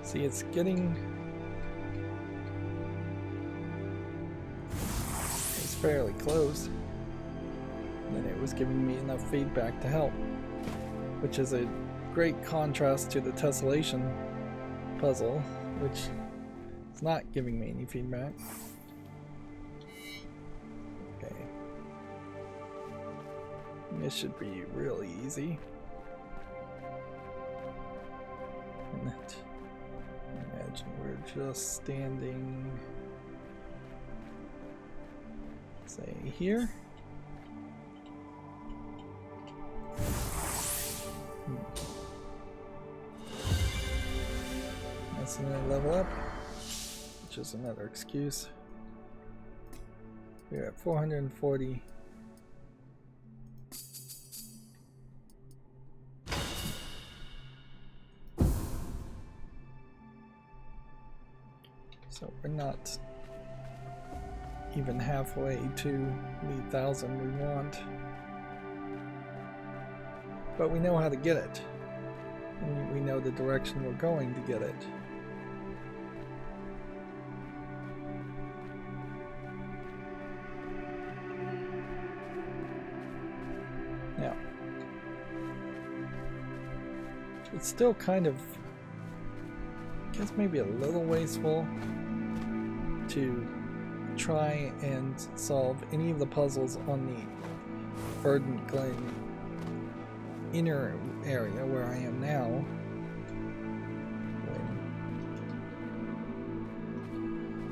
See, it's getting fairly close, and it was giving me enough feedback to help, which is a great contrast to the tessellation puzzle, which is not giving me any feedback. Okay, this should be really easy. And imagine we're just standing, say, here. That's another level up, which is another excuse. We're at 440. So we're not even halfway to the 1,000 we want, but we know how to get it, and we know the direction we're going to get it. Now, it's still kind of, I guess, maybe a little wasteful to try and solve any of the puzzles on the Verdant Glen inner area where I am now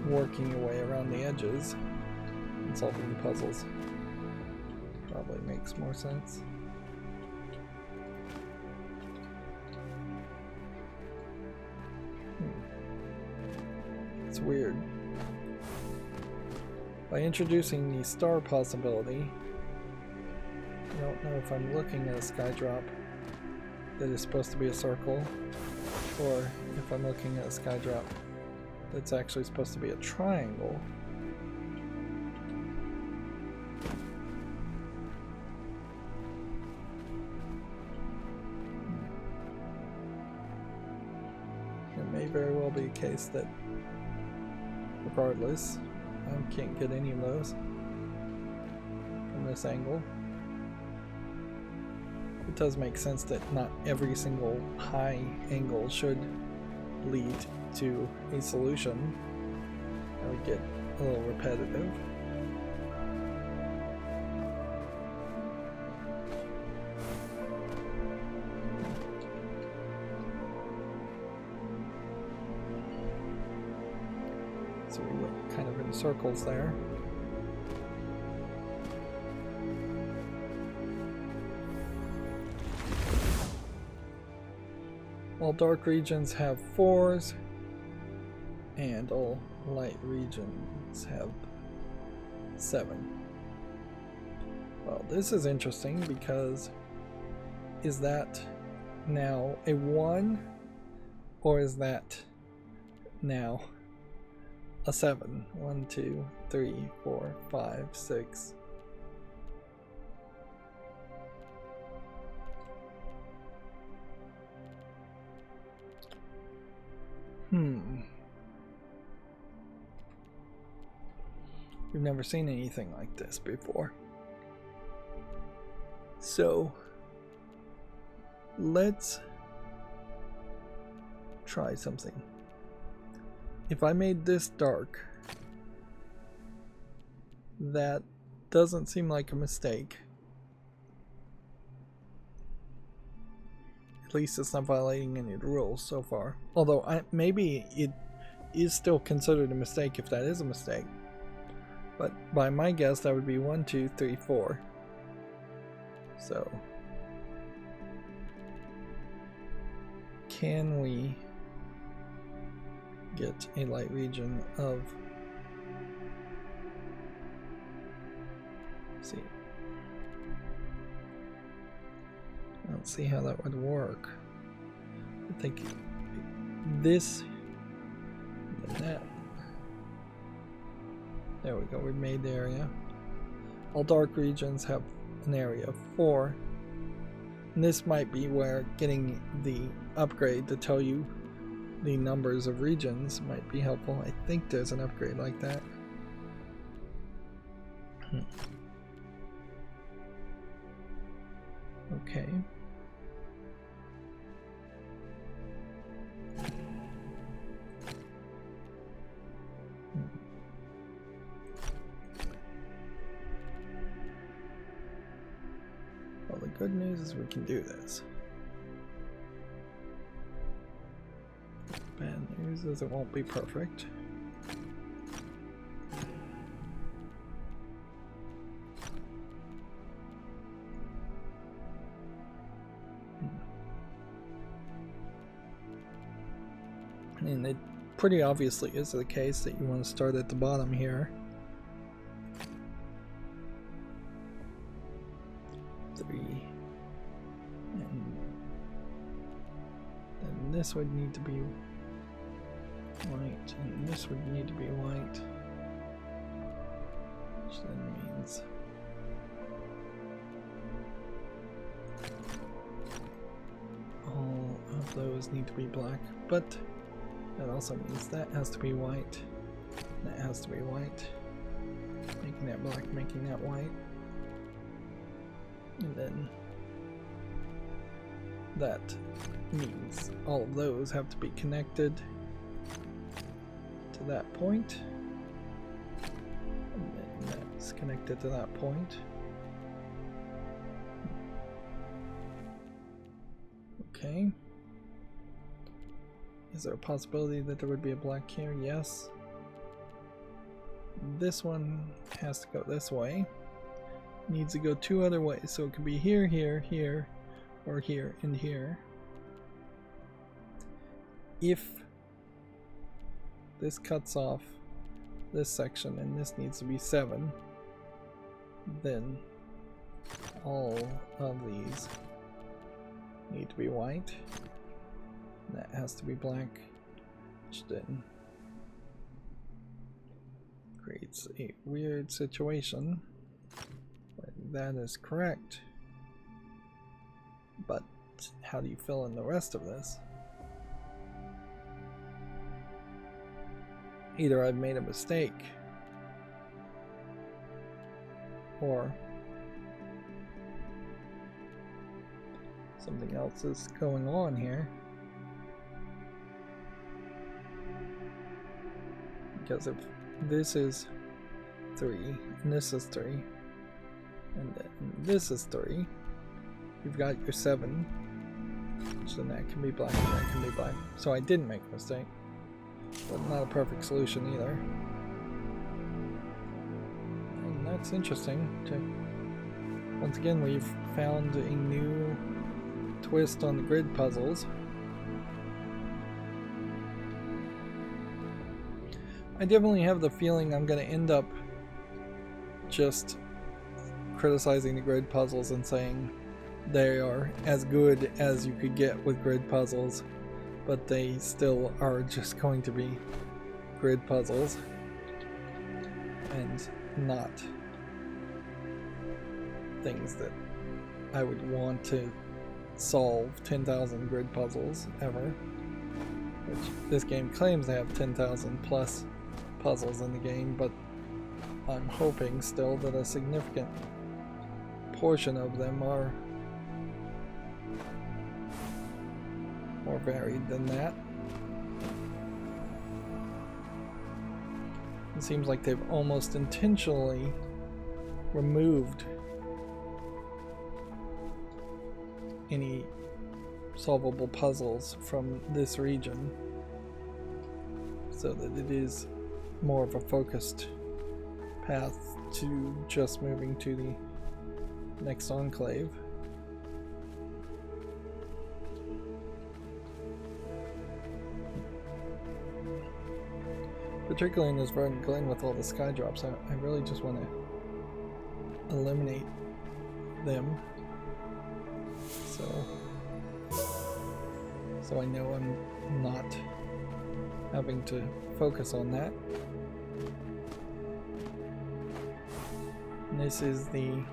when working your way around the edges and solving the puzzles. Probably makes more sense. It's weird. By introducing the star possibility, I don't know if I'm looking at a sky drop that is supposed to be a circle, or if I'm looking at a sky drop that's actually supposed to be a triangle. It may very well be a case that, regardless, I can't get any of those from this angle. It does make sense that not every single high angle should lead to a solution. That would get a little repetitive. So we went kind of in circles there. All dark regions have 4s, and all light regions have 7. Well, this is interesting because is that now a 1, or is that now a 7? 1, 2, 3, 4, 5, 6. We've never seen anything like this before. So let's try something. If I made this dark, that doesn't seem like a mistake. At least it's not violating any of the rules so far. Although maybe it is still considered a mistake if that is a mistake. But by my guess, that would be 1, 2, 3, 4. So, can we get a light region of, let's see, I don't see how that would work. I think this and that. There we go, we made the area. All dark regions have an area of 4. And this might be where getting the upgrade to tell you the numbers of regions might be helpful. I think there's an upgrade like that. Okay. Well, the good news is we can do this. Bad news is it won't be perfect. I mean, it pretty obviously is the case that you want to start at the bottom here. 3. And this would need to be white, and this would need to be white. Which then means all of those need to be black, but that also means that has to be white, that has to be white, making that black, making that white, and then that means all of those have to be connected to that point, and then that's connected to that point. Okay. Is there a possibility that there would be a black here? Yes. This one has to go this way. Needs to go 2 other ways, so it could be here, here, here, or here and here. If this cuts off this section, and this needs to be 7, then all of these need to be white. And that has to be black, which then creates a weird situation. But that is correct. But how do you fill in the rest of this? Either I've made a mistake, or something else is going on here. Because if this is 3, and this is 3, and then this is 3, you've got your 7, so that can be black and that can be black. So I didn't make a mistake, but not a perfect solution either. And that's interesting. Once again, we've found a new twist on the grid puzzles. I definitely have the feeling I'm going to end up just criticizing the grid puzzles and saying they are as good as you could get with grid puzzles, but they still are just going to be grid puzzles and not things that I would want to solve 10,000 grid puzzles ever, which this game claims to have 10,000 plus puzzles in the game, but I'm hoping still that a significant portion of them are more varied than that. It seems like they've almost intentionally removed any solvable puzzles from this region so that it is more of a focused path to just moving to the next enclave. Particularly in this Verdant Glen with all the sky drops, I really just want to eliminate them. So I know I'm not having to focus on that. And this is the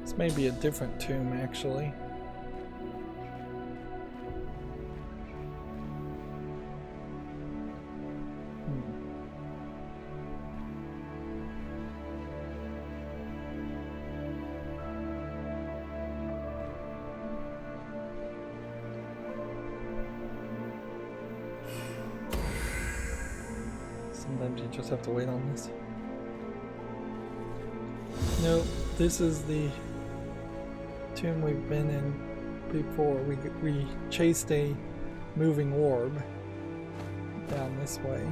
this may be a different tomb actually. Sometimes you just have to wait on this. Nope, this is the tomb we've been in before. We chased a moving orb down this way.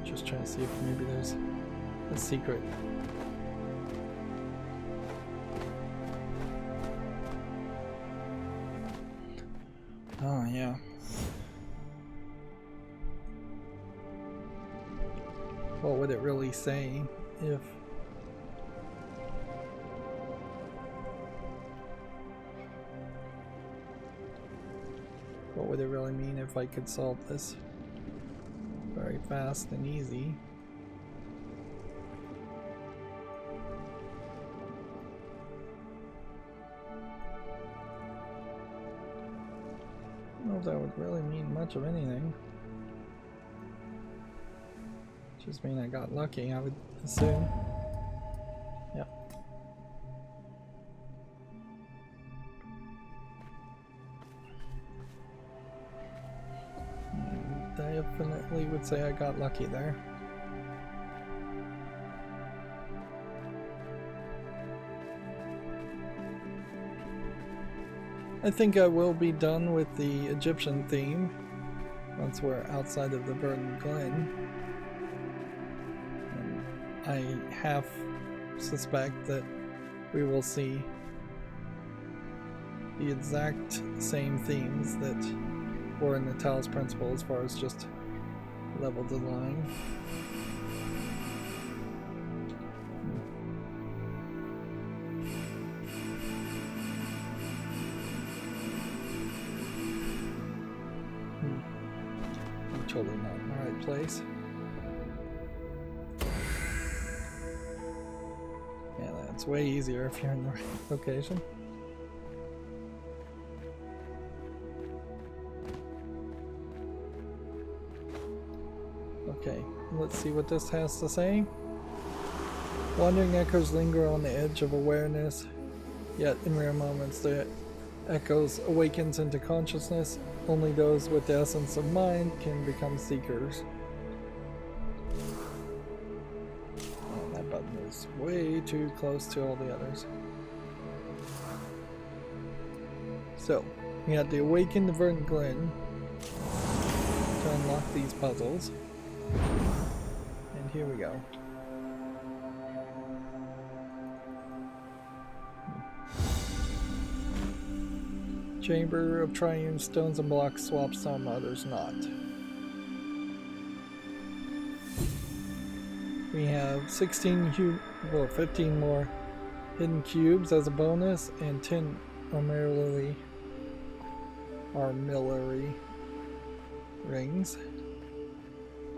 Just trying to see if maybe there's a secret. Oh, yeah. What would it really say if... What would it really mean if I could solve this very fast and easy? I don't know if that would really mean much of anything. Just mean I got lucky, I would assume. Yep. Definitely would say I got lucky there. I think I will be done with the Egyptian theme once we're outside of the Verdant Glen. And I half suspect that we will see the exact same themes that were in the Talos Principle as far as just level design. I'm totally not in the right place. Yeah, that's way easier if you're in the right location. Okay, let's see what this has to say. Wandering echoes linger on the edge of awareness, yet in rare moments the echoes awakens into consciousness. Only those with the essence of mind can become seekers. Oh, that button is way too close to all the others. So, we have the awakened Verdant Glen to unlock these puzzles. And here we go. Chamber of Triune, stones and blocks swap some, others not. We have 15 more hidden cubes as a bonus and 10 armillary rings.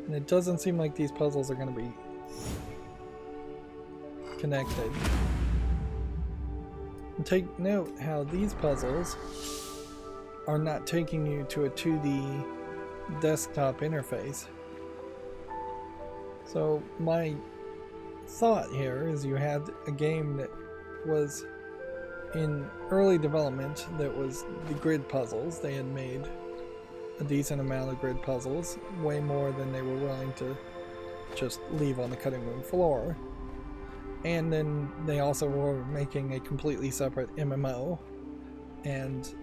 And it doesn't seem like these puzzles are going to be connected. And take note how these puzzles are not taking you to a 2D desktop interface. So my thought here is you had a game that was in early development that was the grid puzzles. They had made a decent amount of grid puzzles, way more than they were willing to just leave on the cutting room floor. And then they also were making a completely separate MMO, and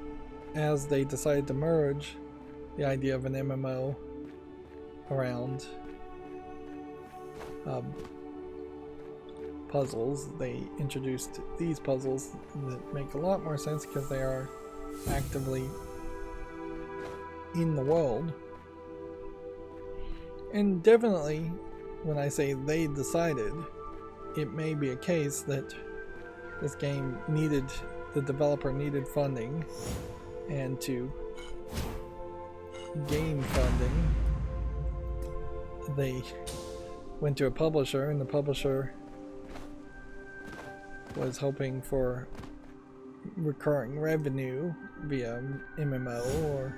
as they decided to merge the idea of an MMO around puzzles, they introduced these puzzles that make a lot more sense because they are actively in the world. And definitely, when I say they decided, it may be a case that this game needed, the developer needed funding, and to gain funding, they went to a publisher, and the publisher was hoping for recurring revenue via MMO, or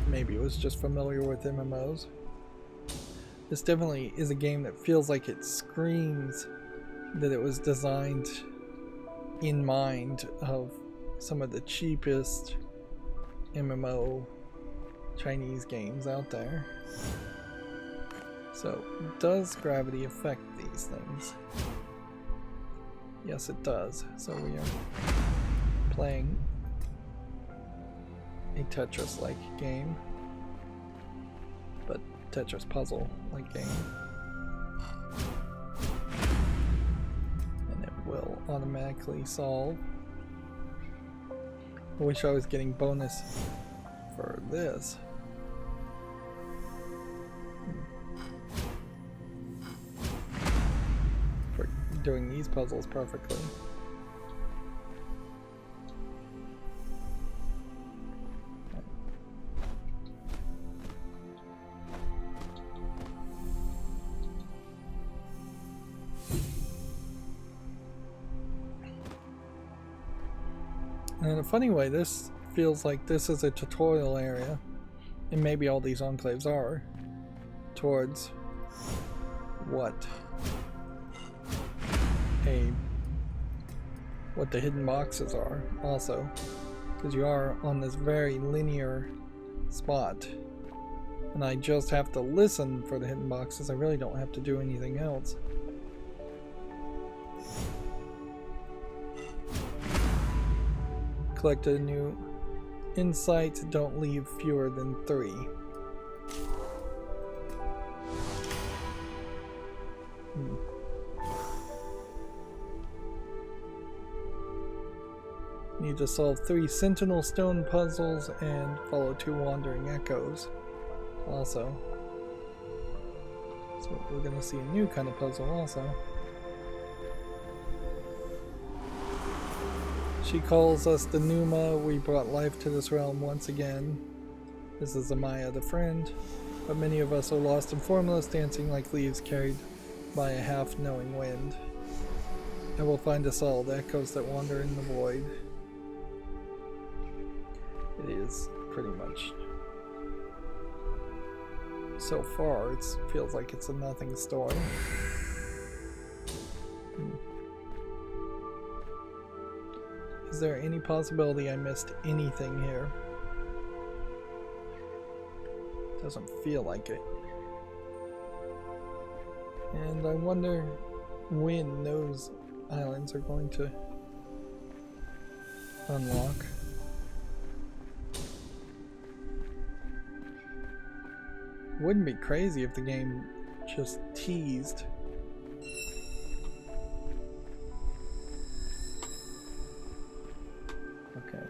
maybe it was just familiar with MMOs. This definitely is a game that feels like it screams that it was designed in mind of some of the cheapest MMO Chinese games out there. So, does gravity affect these things? Yes, it does. So we are playing a Tetris-like game, but Tetris puzzle-like game. And it will automatically solve. I wish I was getting bonus for this. For doing these puzzles perfectly. And in a funny way, this feels like this is a tutorial area, and maybe all these enclaves are, towards what the hidden boxes are also, because you are on this very linear spot, and I just have to listen for the hidden boxes. I really don't have to do anything else. Collect a new insight, don't leave fewer than 3. Need to solve 3 sentinel stone puzzles and follow 2 wandering echoes. Also. So we're gonna see a new kind of puzzle also. She calls us the Numa. We brought life to this realm once again. This is Amaya, the friend. But many of us are lost and formless, dancing like leaves carried by a half-knowing wind. I will find us all, the echoes that wander in the void. It is pretty much... So far, it feels like it's a nothing story. Is there any possibility I missed anything here? Doesn't feel like it. And I wonder when those islands are going to unlock. Wouldn't be crazy if the game just teased. Okay.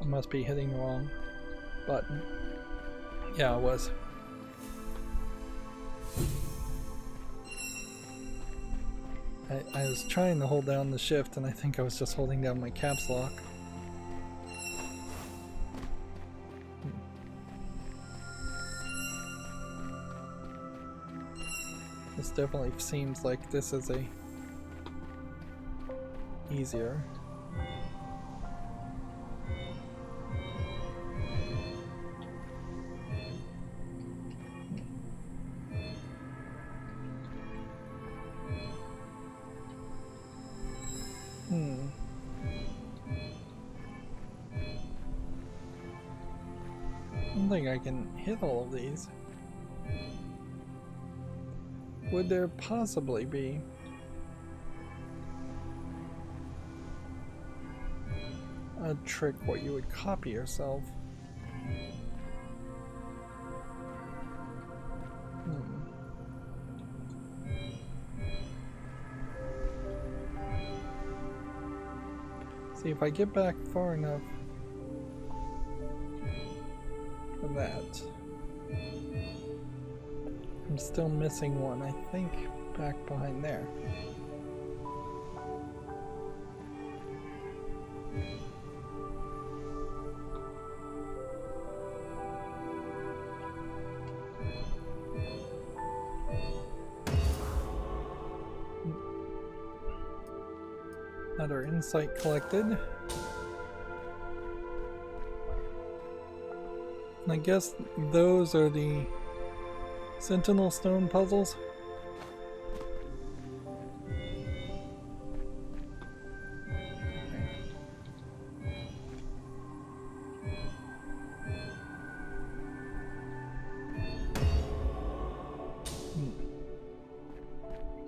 I must be hitting the wrong button. Yeah, I was. I was trying to hold down the shift and I think I was just holding down my caps lock. This definitely seems like this is a easier. I don't think I can hit all of these. Would there possibly be a trick where you would copy yourself? See if I get back far enough for that. I'm still missing one, I think, back behind there. Another insight collected. And I guess those are the Sentinel stone puzzles.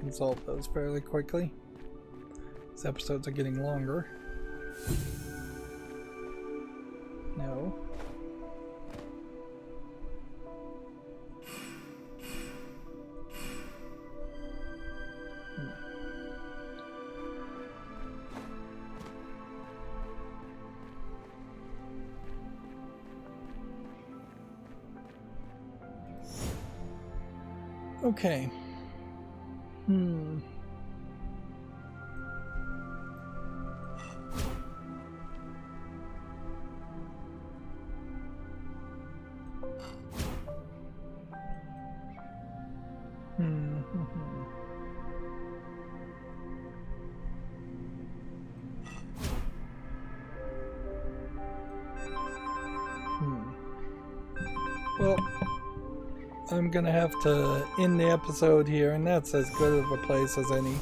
Can solve those fairly quickly. These episodes are getting longer. No. Okay. Well, I'm gonna have to end the episode here, and that's as good of a place as any.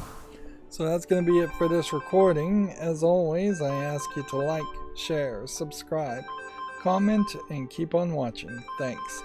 So that's gonna be it for this recording. As always, I ask you to like, share, subscribe, comment, and keep on watching. Thanks.